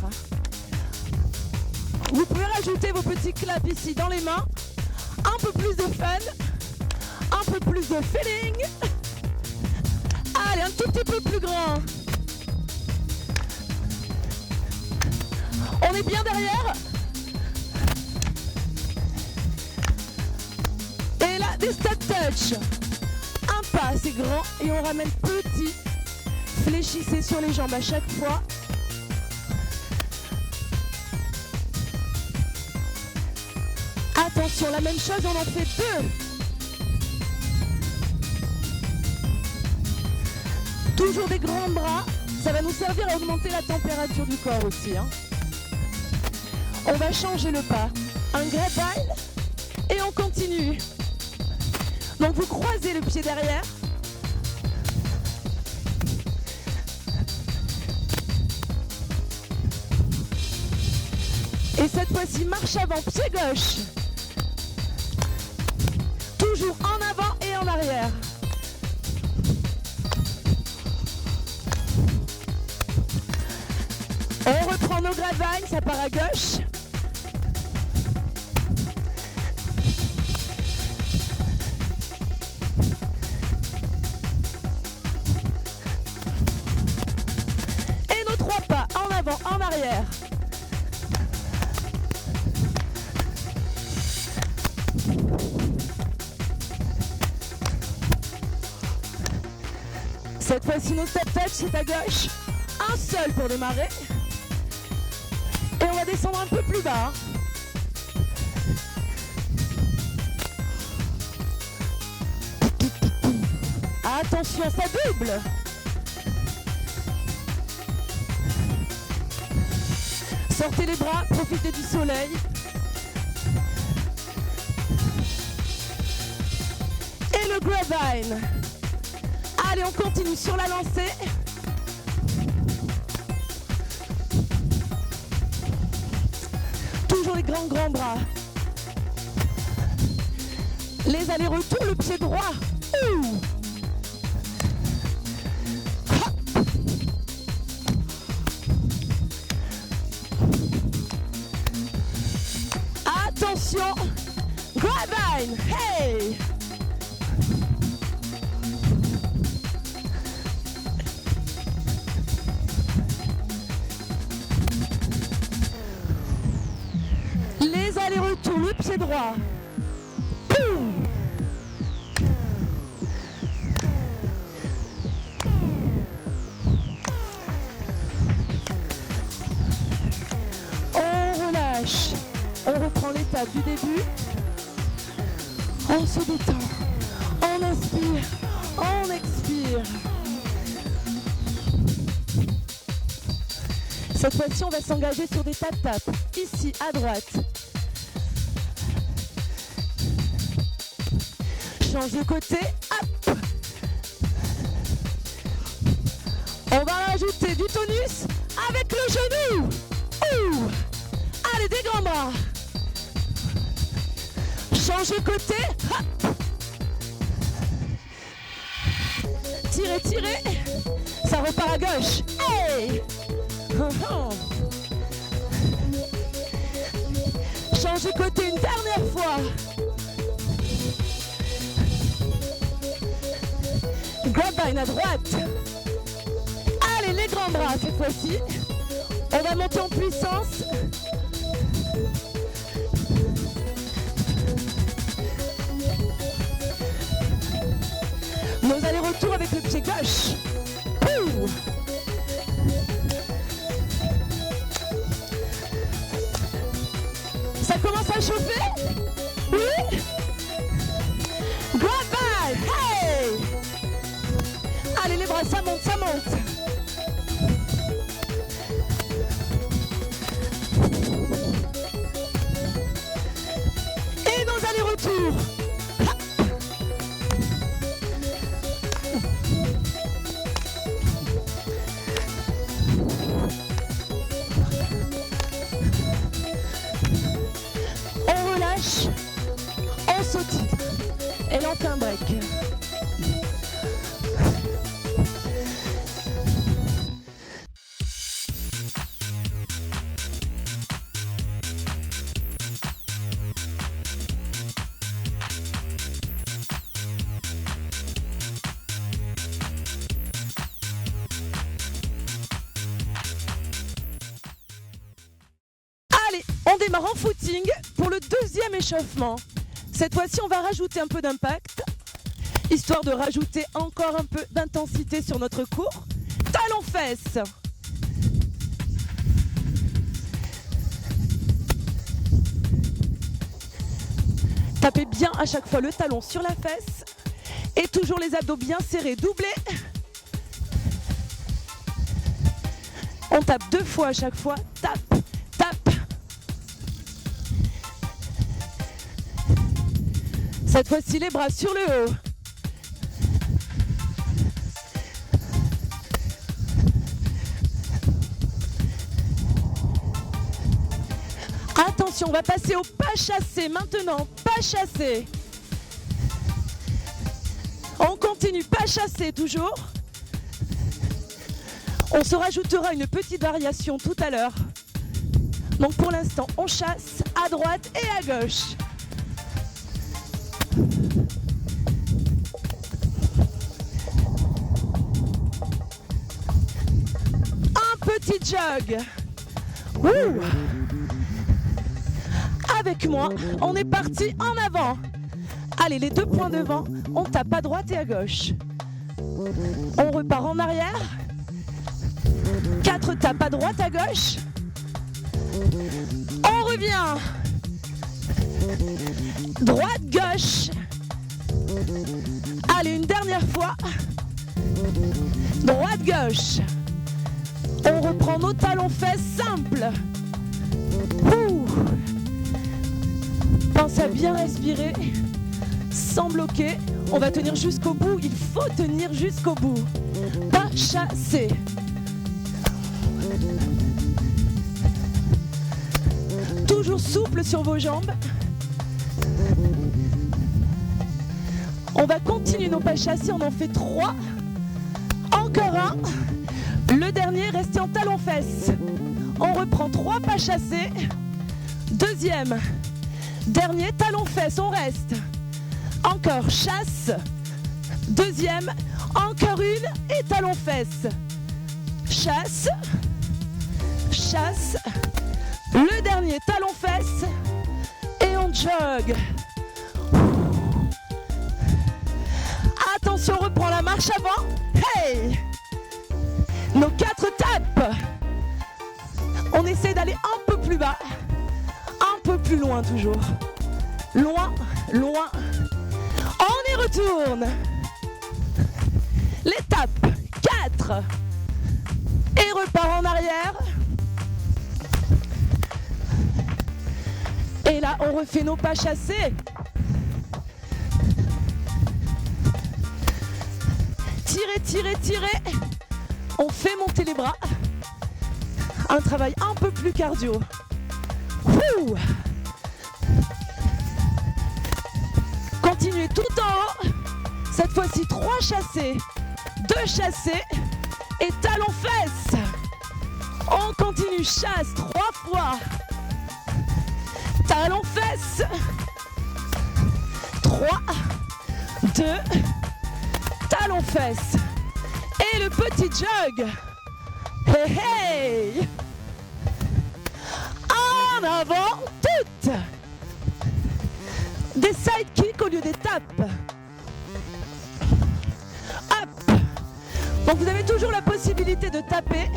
Vous pouvez rajouter vos petits claps ici dans les mains. Un peu plus de fun, un peu plus de feeling. Allez, un tout petit peu plus grand. On est bien derrière. Et là, des step touch. Un pas, c'est grand. Et on ramène petit. Fléchissez sur les jambes à chaque fois. Attention, la même chose, on en fait 2. Toujours des grands bras. Ça va nous servir à augmenter la température du corps aussi. On va changer le pas. Un grapevine et on continue. Donc vous croisez le pied derrière. Et cette fois-ci, marche avant, pied gauche. Toujours en avant et en arrière. On reprend nos gravagnes, ça part à gauche. Et nos 3 pas, en avant, en arrière. Cette fois-ci, nos step touch, c'est à gauche. Un seul pour démarrer. Et on va descendre un peu plus bas. Attention, ça double. Sortez les bras, profitez du soleil. Et le grapevine. Allez, on continue sur la lancée. Toujours les grands bras. Les allers-retours, le pied droit. Ouh. Attention, grapevine, hey! droit. Boum. On relâche. On reprend l'étape du début. On se détend. On inspire. On expire. Cette fois-ci, on va s'engager sur des tap-tap. Ici, à droite. Change de côté. Hop. On va rajouter du tonus avec le genou. Ouh. Allez, des grands bras. Change de côté. Hop. Tirez, tirez. Ça repart à gauche. Hey. Change de côté une dernière fois. Grapevine à droite. Allez, les grands bras cette fois-ci. On va monter en puissance. Nos allers-retours avec le pied gauche. Ouh. Ça commence à chauffer? Oui? Grapevine! Hey! Allez, les bras, ça monte, ça monte. Et nos allers-retours. On relâche, on sautille. Et là, on fait un break. Allez, on démarre en footing pour le deuxième échauffement. Cette fois-ci, on va rajouter un peu d'impact, histoire de rajouter encore un peu d'intensité sur notre cours. Talons-fesses. Tapez bien à chaque fois le talon sur la fesse. Et toujours les abdos bien serrés, doublés. On tape 2 fois à chaque fois. Tape, tape. Cette fois-ci, les bras sur le haut. Attention, on va passer au pas chassé maintenant. Pas chassé. On continue, pas chassé toujours. On se rajoutera une petite variation tout à l'heure. Donc pour l'instant, on chasse à droite et à gauche. Un petit jog. Ouh. Avec moi, on est parti en avant. Allez, les 2 points devant, on tape à droite et à gauche. On repart en arrière. 4 tapes à droite, à gauche. On revient. Droite, gauche. Allez, une dernière fois. Droite, gauche. On reprend nos talons-fesses simples. Ouh. Pensez à bien respirer, sans bloquer. On va tenir jusqu'au bout, il faut tenir jusqu'au bout. Pas chasser. Toujours souple sur vos jambes. On va continuer nos pas chassés, on en fait 3. Encore un. Le dernier, restez en talons-fesses. On reprend 3 pas chassés. Deuxième. Dernier, talons-fesses, on reste. Encore, chasse. Deuxième, encore une et talons-fesses. Chasse. Chasse. Le dernier, talons-fesses. Et on on jogue. Attention, on reprend la marche avant. Hey! Nos 4 tapes. On essaie d'aller un peu plus bas, un peu plus loin toujours. Loin, loin. On y retourne. L'étape 4. Et repart en arrière. Et là, on refait nos pas chassés. Tirez, tirez, tirez. On fait monter les bras. Un travail un peu plus cardio. Ouh. Continuez tout en haut. Cette fois-ci, 3 chassés, 2 chassés et talons fesses. On continue, chasse 3 fois. Talons fesses. 3, 2, talons fesses. Et le petit jog. Hey, hey. En avant, toutes. Des side kicks au lieu des tapes. Hop. Donc vous avez toujours la possibilité de taper.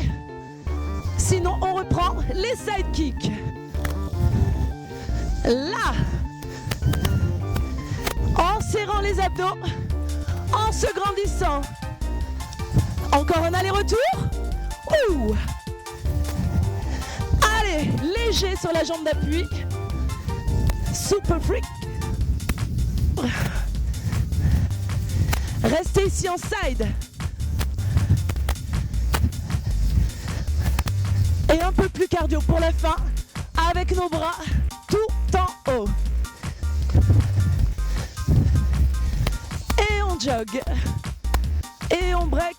Sinon, on reprend les side kicks. Là. En serrant les abdos. En se grandissant. Encore un aller-retour. Ouh. Allez, léger sur la jambe d'appui. Super freak. Restez ici en side. Et un peu plus cardio pour la fin. Avec nos bras tout en haut. Et on jogue. Et on break.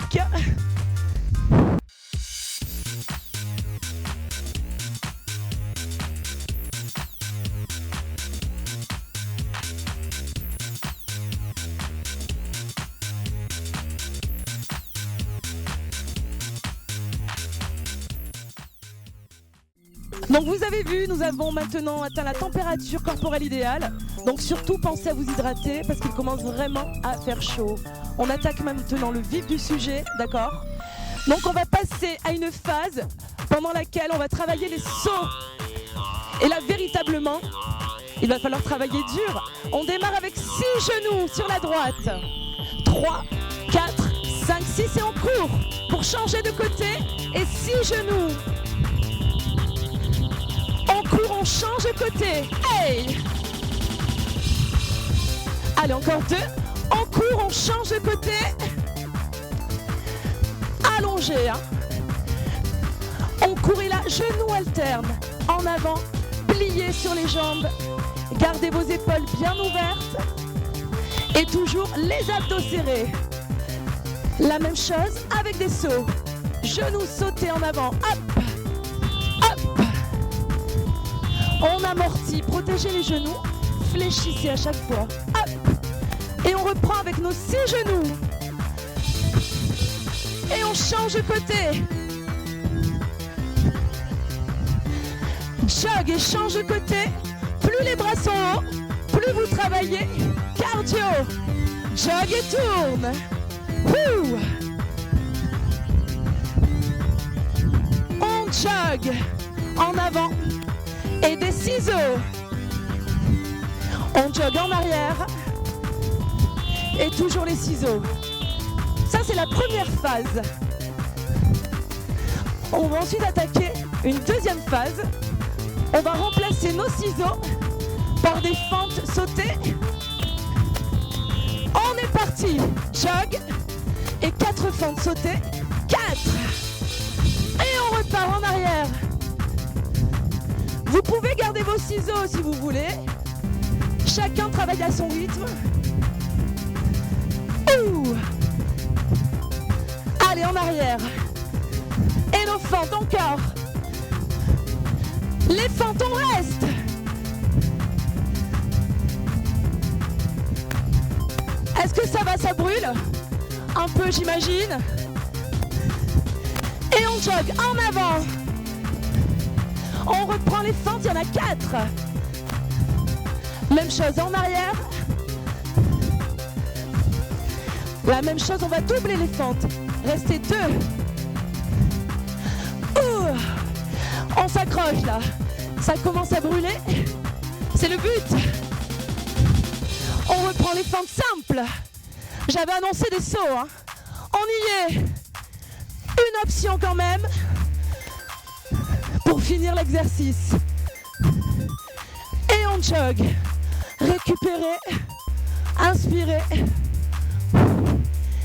Donc vous avez vu, nous avons maintenant atteint la température corporelle idéale. Donc surtout pensez à vous hydrater parce qu'il commence vraiment à faire chaud. On attaque maintenant le vif du sujet, d'accord? Donc on va passer à une phase pendant laquelle on va travailler les sauts. Et là véritablement, il va falloir travailler dur. On démarre avec 6 genoux sur la droite. 3, 4, 5, 6 et on court pour changer de côté. Et 6 genoux. On court, on change de côté. Hey! Allez, encore 2. On court, on change de côté. Allongé. Hein. On court et là, genoux alternent. En avant, pliez sur les jambes. Gardez vos épaules bien ouvertes. Et toujours les abdos serrés. La même chose avec des sauts. Genoux sautés en avant. Hop! Hop! On amortit, protégez les genoux, fléchissez à chaque fois. Hop. Et on reprend avec nos 6 genoux. Et on change de côté. Jog et change de côté. Plus les bras sont hauts, plus vous travaillez. Cardio. Jog et tourne. Ouh. On jog en avant. Et des ciseaux. On jogue en arrière. Et toujours les ciseaux. Ça, c'est la première phase. On va ensuite attaquer une deuxième phase. On va remplacer nos ciseaux par des fentes sautées. On est parti. Jog. Et 4 fentes sautées. 4. Et on repart en arrière. Vous pouvez garder vos ciseaux si vous voulez. Chacun travaille à son rythme. Ouh. Allez, en arrière. Et nos fentes encore. Les fentes, on reste. Est-ce que ça va, ça brûle? Un peu, j'imagine. Et on jogue en avant. On reprend les fentes, il y en a 4. Même chose en arrière. La même chose, on va doubler les fentes. Restez 2. On s'accroche là. Ça commence à brûler. C'est le but. On reprend les fentes simples. J'avais annoncé des sauts. Hein. On y est. Une option quand même. Pour finir l'exercice. Et on jog. Récupérez. Inspirez.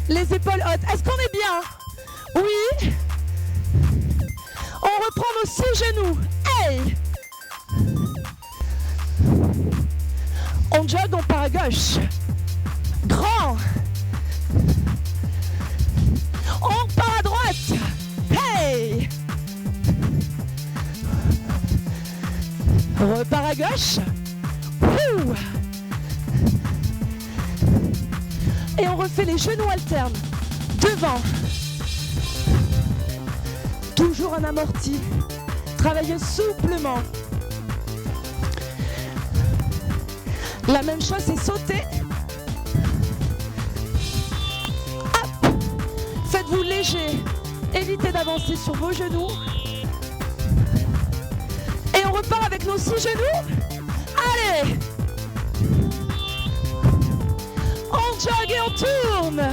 Les épaules hautes. Est-ce qu'on est bien? Oui. On reprend nos 6 genoux. Hey! On jogue, on part à gauche. Grand. On part à droite. Hey! Repart à gauche. Ouh! Et on refait les genoux alternes. Devant. Toujours un amorti. Travaillez souplement. La même chose, c'est sauter. Hop. Faites-vous léger. Évitez d'avancer sur vos genoux. Et on repart avec nos 6 genoux. Allez! On jogue et on tourne.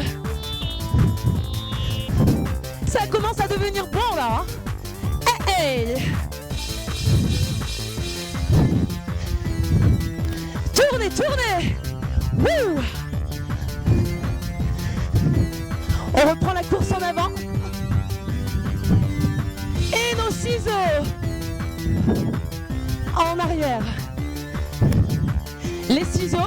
Ça commence à devenir bon là. Hey, hey. Tournez, tournez. Wouh. On reprend la course en avant. Et nos ciseaux. En arrière. Les ciseaux.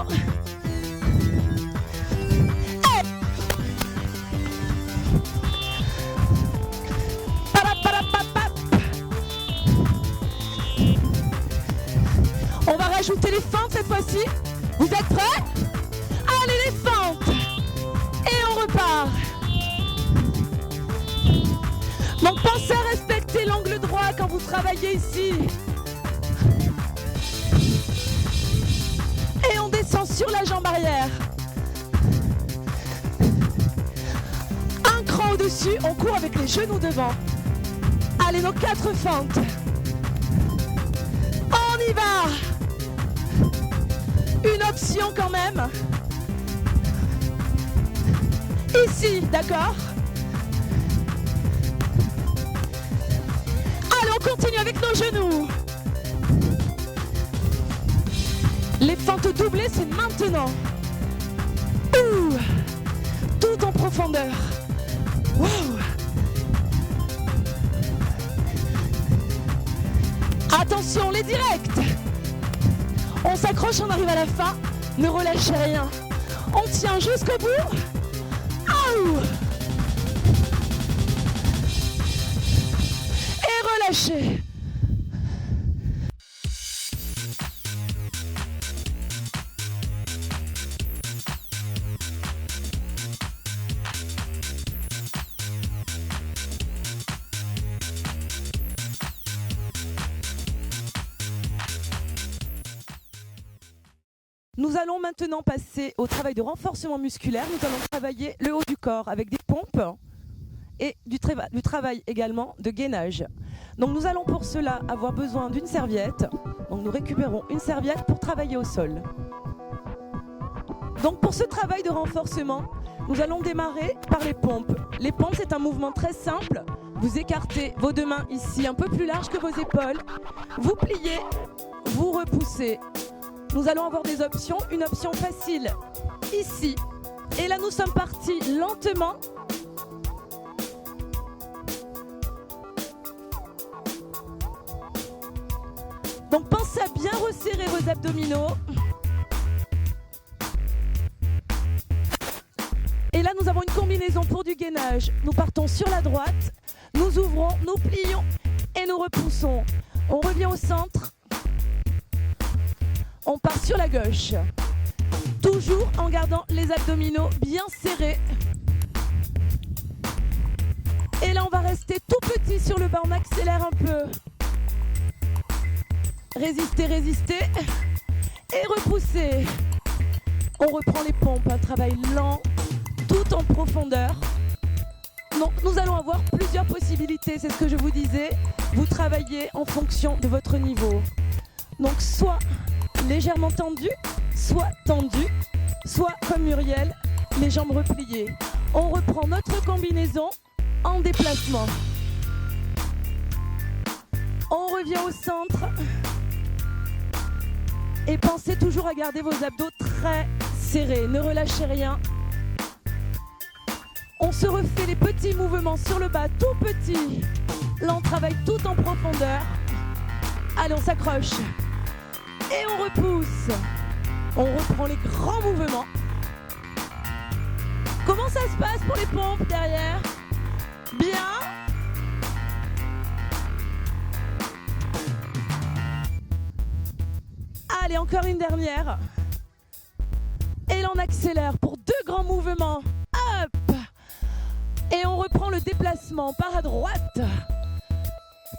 On va rajouter les fentes cette fois-ci. Vous êtes prêts? Allez les fentes. Et on repart. Donc pensez à respecter l'angle droit quand vous travaillez ici. Et on descend sur la jambe arrière. Un cran au-dessus, on court avec les genoux devant. Allez, nos 4 fentes. On y va. Une option quand même. Ici, d'accord? Allez, on continue avec nos genoux. Les fentes doublées, c'est maintenant. Ouh. Tout en profondeur. Wow. Attention, les directs. On s'accroche, on arrive à la fin. Ne relâchez rien. On tient jusqu'au bout. Oh. Et relâchez. Nous allons maintenant passer au travail de renforcement musculaire. Nous allons travailler le haut du corps avec des pompes et du travail également de gainage. Donc nous allons pour cela avoir besoin d'une serviette. Donc nous récupérons une serviette pour travailler au sol. Donc pour ce travail de renforcement, nous allons démarrer par les pompes. Les pompes, c'est un mouvement très simple. Vous écartez vos 2 mains ici un peu plus larges que vos épaules. Vous pliez, vous repoussez. Nous allons avoir des options, une option facile ici. Et là, nous sommes partis lentement. Donc, pensez à bien resserrer vos abdominaux. Et là, nous avons une combinaison pour du gainage. Nous partons sur la droite, nous ouvrons, nous plions et nous repoussons. On revient au centre. On part sur la gauche, toujours en gardant les abdominaux bien serrés. Et là, on va rester tout petit sur le bas, on accélère un peu. Résistez, résistez. Et repousser. On reprend les pompes, un travail lent, tout en profondeur. Donc nous allons avoir plusieurs possibilités, c'est ce que je vous disais. Vous travaillez en fonction de votre niveau. Donc soit légèrement tendu, soit tendu, soit comme Muriel, les jambes repliées. On reprend notre combinaison en déplacement. On revient au centre. Et pensez toujours à garder vos abdos très serrés. Ne relâchez rien. On se refait les petits mouvements sur le bas, tout petit. Là, on travaille tout en profondeur. Allez, on s'accroche. Et on repousse. On reprend les grands mouvements. Comment ça se passe pour les pompes derrière? Bien. Allez, encore une dernière. Et là, on accélère pour 2 grands mouvements. Hop! Et on reprend le déplacement par à droite.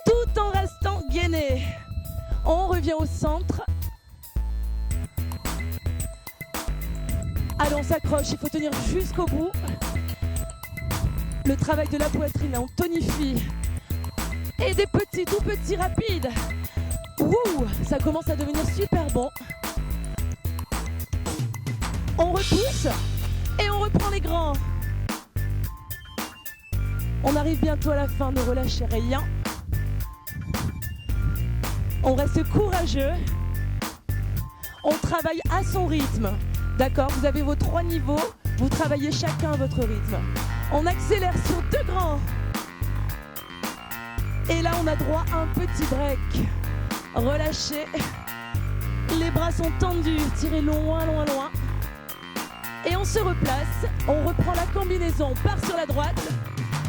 Tout en restant gainé. On revient au centre. Allez, on s'accroche, il faut tenir jusqu'au bout. Le travail de la poitrine, on tonifie. Et des petits, tout petits, rapides. Ouh, ça commence à devenir super bon. On repousse et on reprend les grands. On arrive bientôt à la fin, ne relâchez rien. On reste courageux. On travaille à son rythme. D'accord, vous avez vos 3 niveaux, vous travaillez chacun à votre rythme. On accélère sur 2 grands. Et là, on a droit à un petit break. Relâchez. Les bras sont tendus, tirez loin, loin, loin. Et on se replace, on reprend la combinaison, on part sur la droite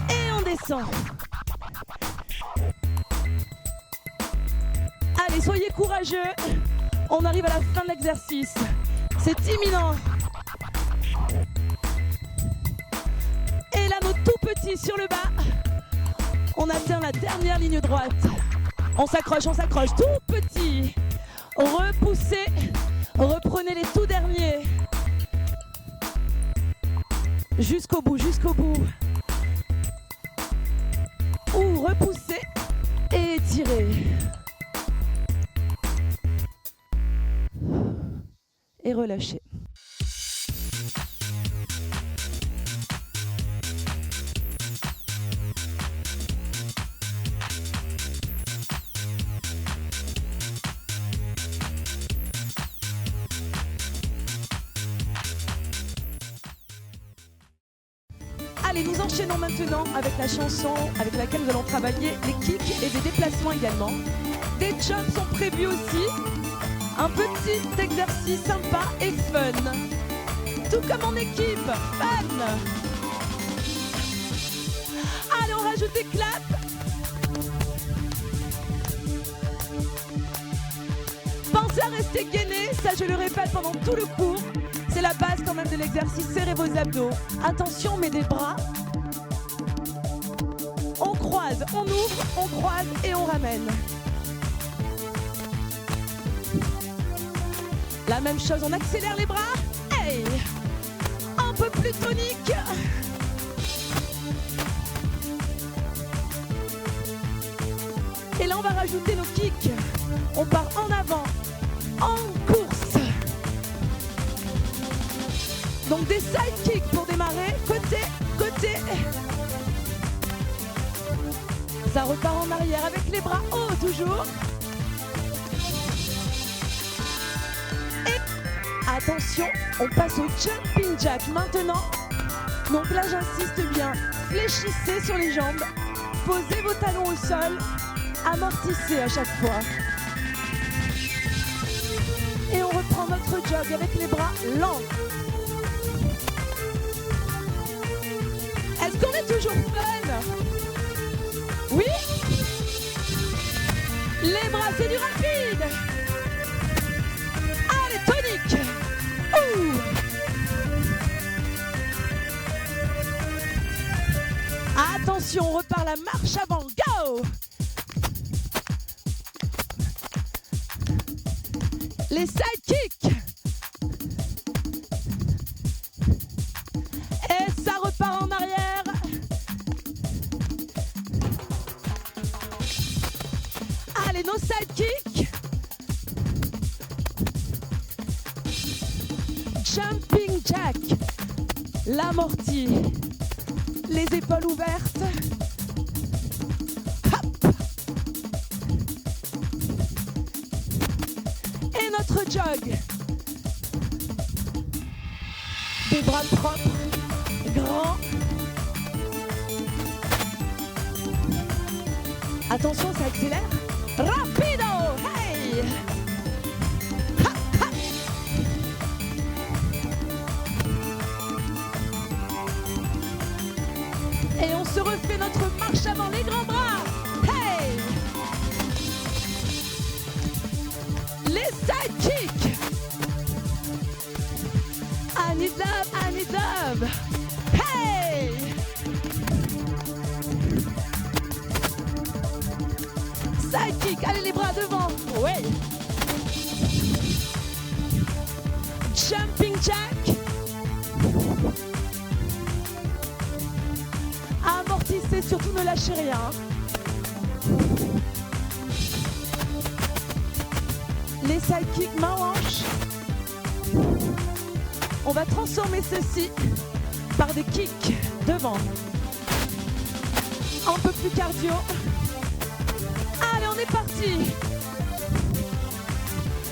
et on descend. Allez, soyez courageux. On arrive à la fin de l'exercice. C'est imminent. Et là, nos tout petits sur le bas. On atteint la dernière ligne droite. On s'accroche, tout petit. Repoussez. Reprenez les tout derniers. Jusqu'au bout, jusqu'au bout. Ou repoussez et étirez. Et relâchez. Allez, nous enchaînons maintenant avec la chanson avec laquelle nous allons travailler les kicks et des déplacements également. Des jumps sont prévus aussi. Un petit exercice sympa et fun. Tout comme en équipe, fun. Allez, on rajoute des claps. Pensez à rester gainé, ça je le répète pendant tout le cours. C'est la base quand même de l'exercice, serrez vos abdos. Attention, on met des bras. On croise, on ouvre, on croise et on ramène. La même chose, on accélère les bras. Hey! Un peu plus tonique. Et là, on va rajouter nos kicks. On part en avant, en course. Donc des side kicks pour démarrer. Côté, côté. Ça repart en arrière avec les bras hauts toujours. Attention, on passe au jumping jack maintenant. Donc là, j'insiste bien, fléchissez sur les jambes, posez vos talons au sol, amortissez à chaque fois. Et on reprend notre jog avec les bras lents. Est-ce qu'on est toujours fun? Oui? Les bras, c'est du rapide. Allez, tonique. Ouh. Attention, on repart la marche avant. Go! Les side kicks. Allez, nos sidekicks. Jumping jack. L'amorti. Les épaules ouvertes. Hop. Et notre jog. Des bras propres, grands. Attention, ça accélère. Rapido, hey! Ha, ha. Et on se refait notre marche avant, les grands bras. Hey! Les sidekicks. I need love, I need love. Hey! Sidekick, allez les bras devant. Ouais. Jumping jack. Amortissez, surtout ne lâchez rien. Les sidekicks main hanche. On va transformer ceci par des kicks devant. Un peu plus cardio. Allez, on est parti.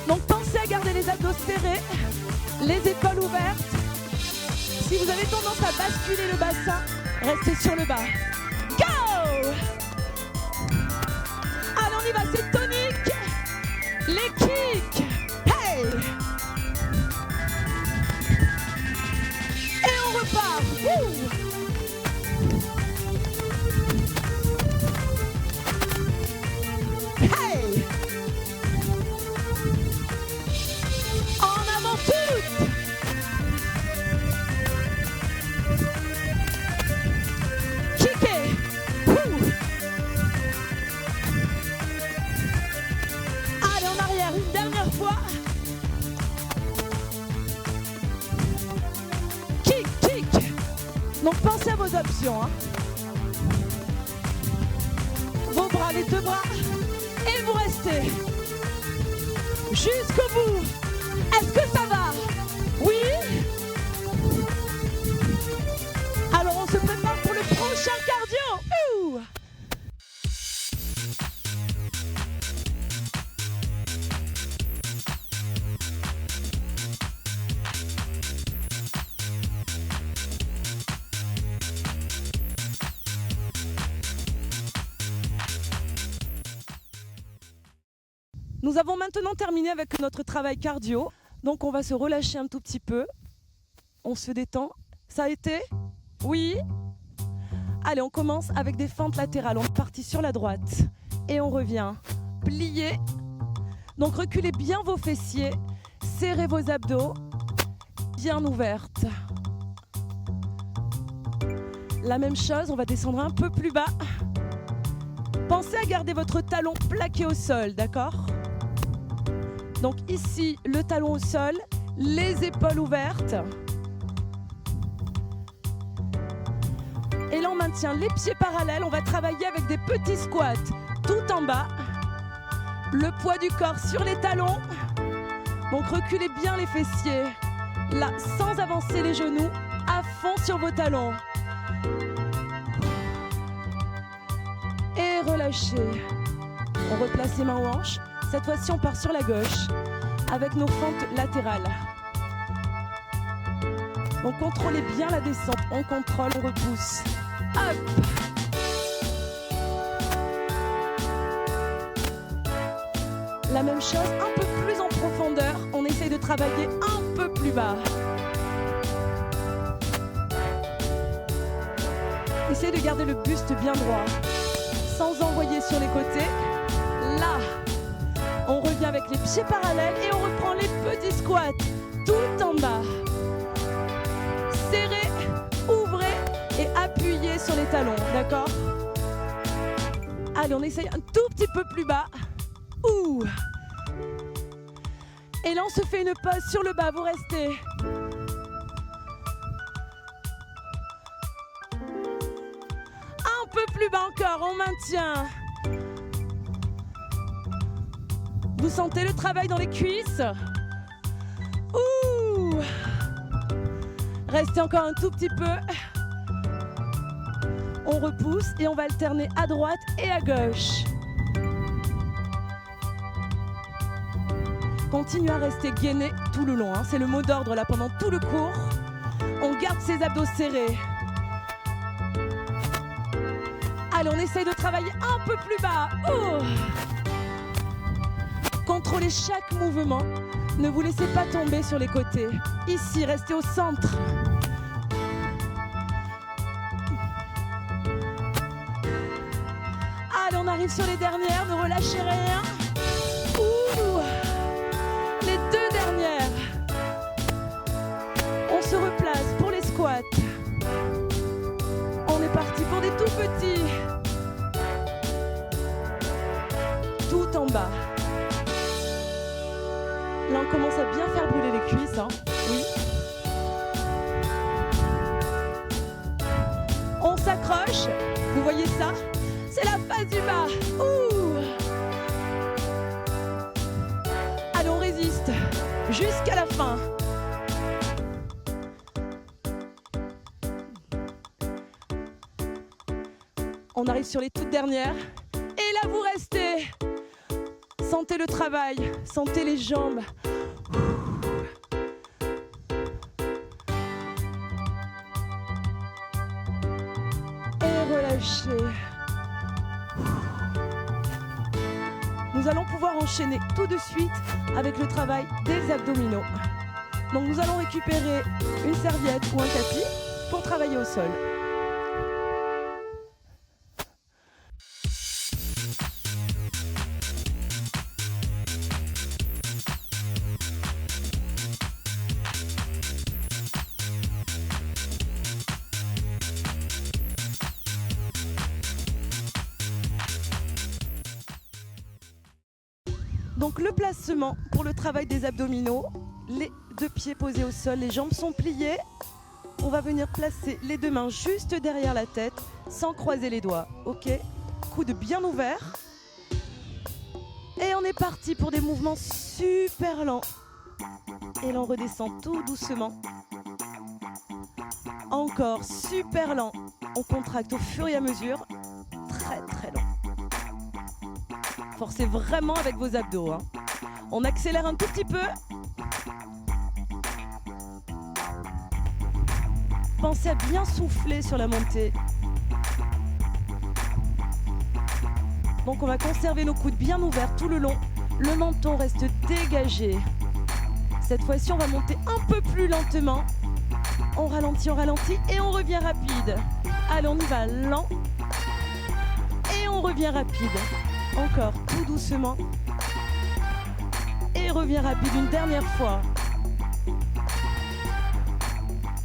Donc pensez à garder les abdos serrés, les épaules ouvertes. Si vous avez tendance à basculer le bassin, restez sur le bas. Go! Allez, on y va, c'est tonique. Les kicks. Hey! Et on repart. Wouh! Hey! En avant toutes! Kicker! Ouh! Allez, en arrière, une dernière fois. Kick, kick! Donc pensez à vos options. Hein. Vos bras, les deux bras. Et vous restez jusqu'au bout. Est-ce que ça va? Oui? Alors on se prépare pour le prochain cardio. Ouh! Nous avons maintenant terminé avec notre travail cardio. Donc on va se relâcher un tout petit peu. On se détend. Ça a été? Oui? Allez, on commence avec des fentes latérales. On est parti sur la droite. Et on revient. Plié. Donc reculez bien vos fessiers. Serrez vos abdos. Bien ouvertes. La même chose, on va descendre un peu plus bas. Pensez à garder votre talon plaqué au sol, d'accord? Donc ici, le talon au sol, les épaules ouvertes. Et là, on maintient les pieds parallèles. On va travailler avec des petits squats tout en bas. Le poids du corps sur les talons. Donc reculez bien les fessiers. Là, sans avancer les genoux, à fond sur vos talons. Et relâchez. On replace les mains aux hanches. Cette fois-ci, on part sur la gauche avec nos fentes latérales. Donc contrôlez bien la descente. On contrôle, on repousse. Hop! La même chose, un peu plus en profondeur. On essaye de travailler un peu plus bas. Essayez de garder le buste bien droit, sans envoyer sur les côtés. Là, on revient avec les pieds parallèles et on reprend les petits squats tout en bas. Serrez, ouvrez et appuyez sur les talons, d'accord? Allez, on essaye un tout petit peu plus bas. Ouh! Et là, on se fait une pause sur le bas, vous restez. Un peu plus bas encore, on maintient. Vous sentez le travail dans les cuisses? Ouh! Restez encore un tout petit peu. On repousse et on va alterner à droite et à gauche. Continuez à rester gainé tout le long, hein. C'est le mot d'ordre là pendant tout le cours. On garde ses abdos serrés. Allez, on essaye de travailler un peu plus bas. Ouh. Contrôlez chaque mouvement. Ne vous laissez pas tomber sur les côtés. Ici, restez au centre. Allez, on arrive sur les dernières. Ne relâchez rien. Ouh. Les deux dernières. On se replace pour les squats. On est parti pour des tout petits. Tout en bas. Là, on commence à bien faire brûler les cuisses. Hein. Oui. On s'accroche. Vous voyez ça? C'est la phase du bas. Ouh. Allez, on résiste jusqu'à la fin. On arrive sur les toutes dernières. Et là, vous restez. Sentez le travail, sentez les jambes. Et relâchez. Nous allons pouvoir enchaîner tout de suite avec le travail des abdominaux. Donc nous allons récupérer une serviette ou un tapis pour travailler au sol. Donc le placement pour le travail des abdominaux, les deux pieds posés au sol, les jambes sont pliées. On va venir placer les deux mains juste derrière la tête sans croiser les doigts. Ok, coude bien ouvert. Et on est parti pour des mouvements super lents. Et là on redescend tout doucement. Encore super lent. On contracte au fur et à mesure. Très très lent. Forcez vraiment avec vos abdos. Hein. On accélère un tout petit peu. Pensez à bien souffler sur la montée. Donc on va conserver nos coudes bien ouverts tout le long. Le menton reste dégagé. Cette fois-ci, on va monter un peu plus lentement. On ralentit et on revient rapide. Allez, on y va lent. Et on revient rapide. Encore tout doucement. Et revient rapide une dernière fois.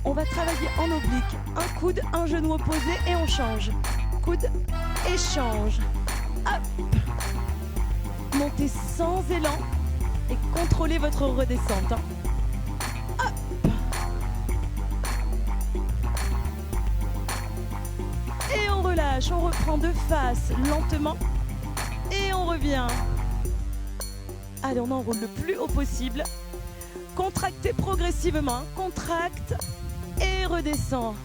On va travailler en oblique. Un coude, un genou opposé et on change. Coude, échange. Hop. Montez sans élan et contrôlez votre redescente. Hop. Et on relâche, on reprend de face lentement. Et on revient. Allez, on enroule le plus haut possible. Contractez progressivement. Contracte et redescend.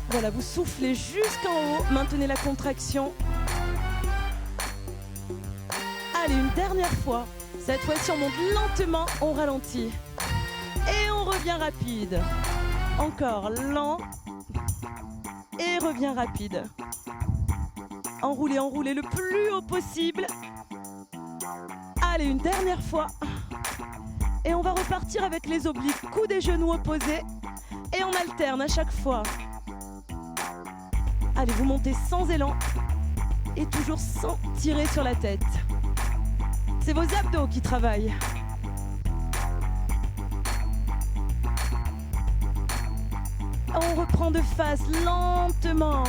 Voilà, vous soufflez jusqu'en haut. Maintenez la contraction. Allez, une dernière fois. Cette fois-ci, on monte lentement, on ralentit. Et on revient rapide. Encore lent. Et revient rapide. Enroulez, enroulez le plus haut possible. Allez, une dernière fois. Et on va repartir avec les obliques, coudes et genoux opposés. Et on alterne à chaque fois. Allez, vous montez sans élan. Et toujours sans tirer sur la tête. C'est vos abdos qui travaillent. On reprend de face lentement.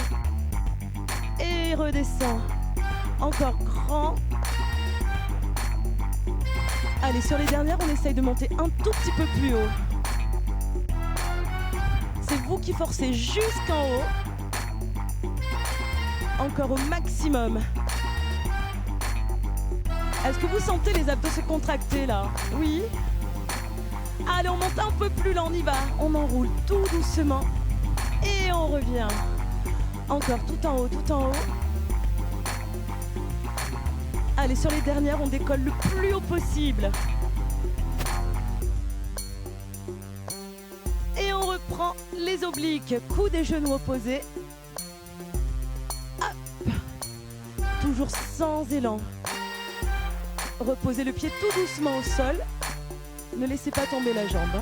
Et redescend. Encore grand. Allez, sur les dernières, on essaye de monter un tout petit peu plus haut. C'est vous qui forcez jusqu'en haut. Encore au maximum. Est-ce que vous sentez les abdos se contracter là? Oui. Allez, on monte un peu plus là, on y va. On enroule tout doucement. Et on revient. Encore tout en haut, tout en haut. Allez, sur les dernières, on décolle le plus haut possible. Et on reprend les obliques. Coudes et genoux opposés. Hop. Toujours sans élan. Reposez le pied tout doucement au sol. Ne laissez pas tomber la jambe.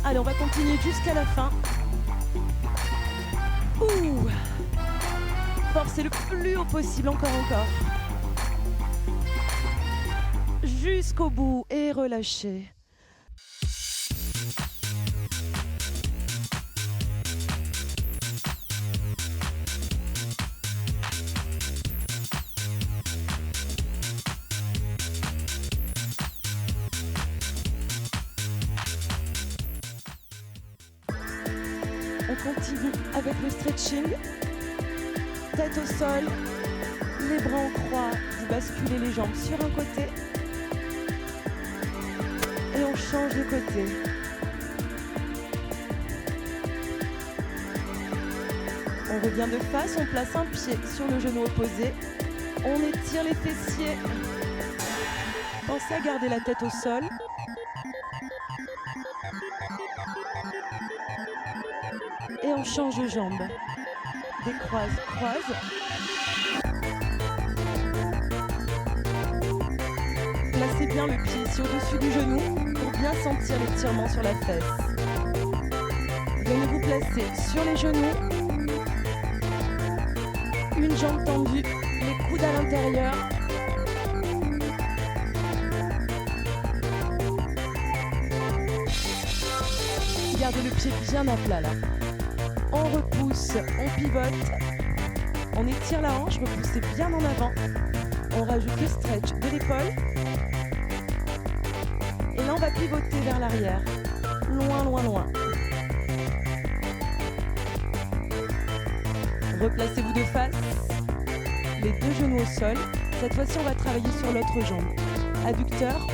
Allez, on va continuer jusqu'à la fin. Ouh. Forcez le plus haut possible, encore. Jusqu'au bout et relâchez. On continue avec le stretching. Tête au sol, les bras en croix, vous basculez les jambes sur un côté et on change de côté. On revient de face, on place un pied sur le genou opposé, on étire les fessiers. Pensez à garder la tête au sol. Et on change de jambe. Décroise, croise. Placez bien le pied ici au-dessus du genou pour bien sentir l'étirement sur la fesse. Venez vous placer sur les genoux. Une jambe tendue, les coudes à l'intérieur. Gardez le pied bien à plat là. On repousse, on pivote, on étire la hanche, repoussez bien en avant. On rajoute le stretch de l'épaule. Et là, on va pivoter vers l'arrière. Loin. Replacez-vous de face. Les deux genoux au sol. Cette fois-ci, on va travailler sur l'autre jambe. Adducteur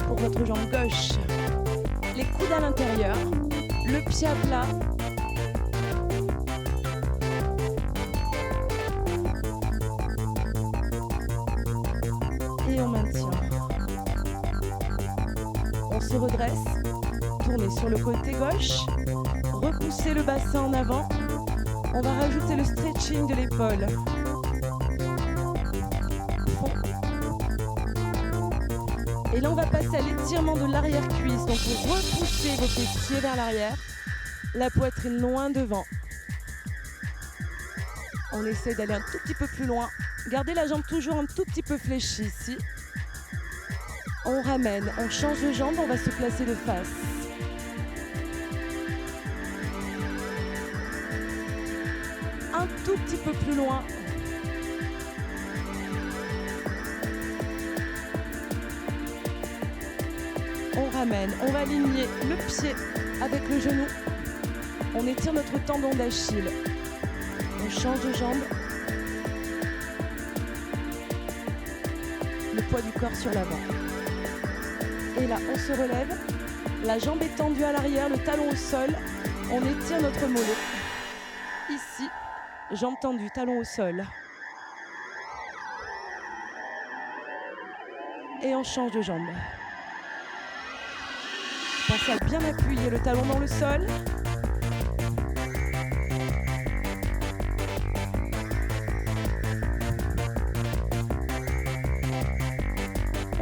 pour votre jambe gauche. Les coudes à l'intérieur. Le pied à plat. Et on maintient. On se redresse. Tournez sur le côté gauche. Repoussez le bassin en avant. On va rajouter le stretching de l'épaule. Et là, on va passer à l'étirement de l'arrière-cuisse. Donc, vous repoussez vos fessiers vers l'arrière. La poitrine loin devant. On essaie d'aller un tout petit peu plus loin. Gardez la jambe toujours un tout petit peu fléchie ici. On ramène, on change de jambe, on va se placer de face. Un tout petit peu plus loin. On ramène, on va aligner le pied avec le genou. On étire notre tendon d'Achille. On change de jambe. Le poids du corps sur l'avant. Et là, on se relève. La jambe est tendue à l'arrière, le talon au sol. On étire notre mollet. Ici, jambe tendue, talon au sol. Et on change de jambe. Pensez à bien appuyer le talon dans le sol.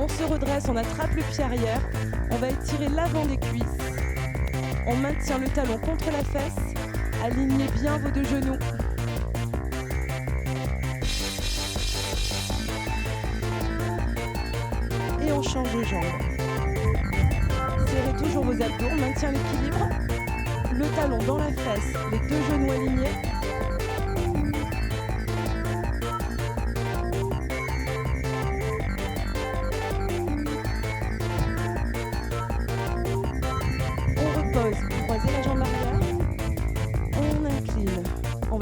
On se redresse, on attrape le pied arrière. On va étirer l'avant des cuisses. On maintient le talon contre la fesse. Alignez bien vos deux genoux. Et on change de jambe. Serrez toujours vos abdos, on maintient l'équilibre. Le talon dans la fesse, les deux genoux alignés. On repose, croisez la jambe arrière.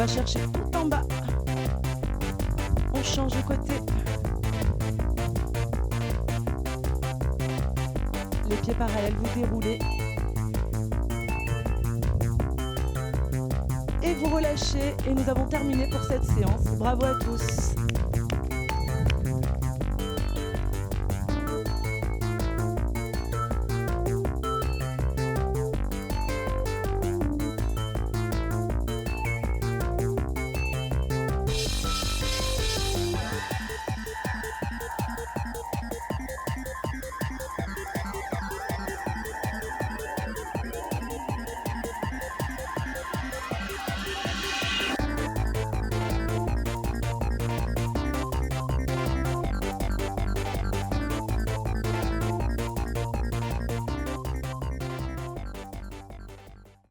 chercher tout en bas. On change de côté. Les pieds parallèles, vous déroulez. Et vous relâchez. Et nous avons terminé pour cette séance. Bravo à tous.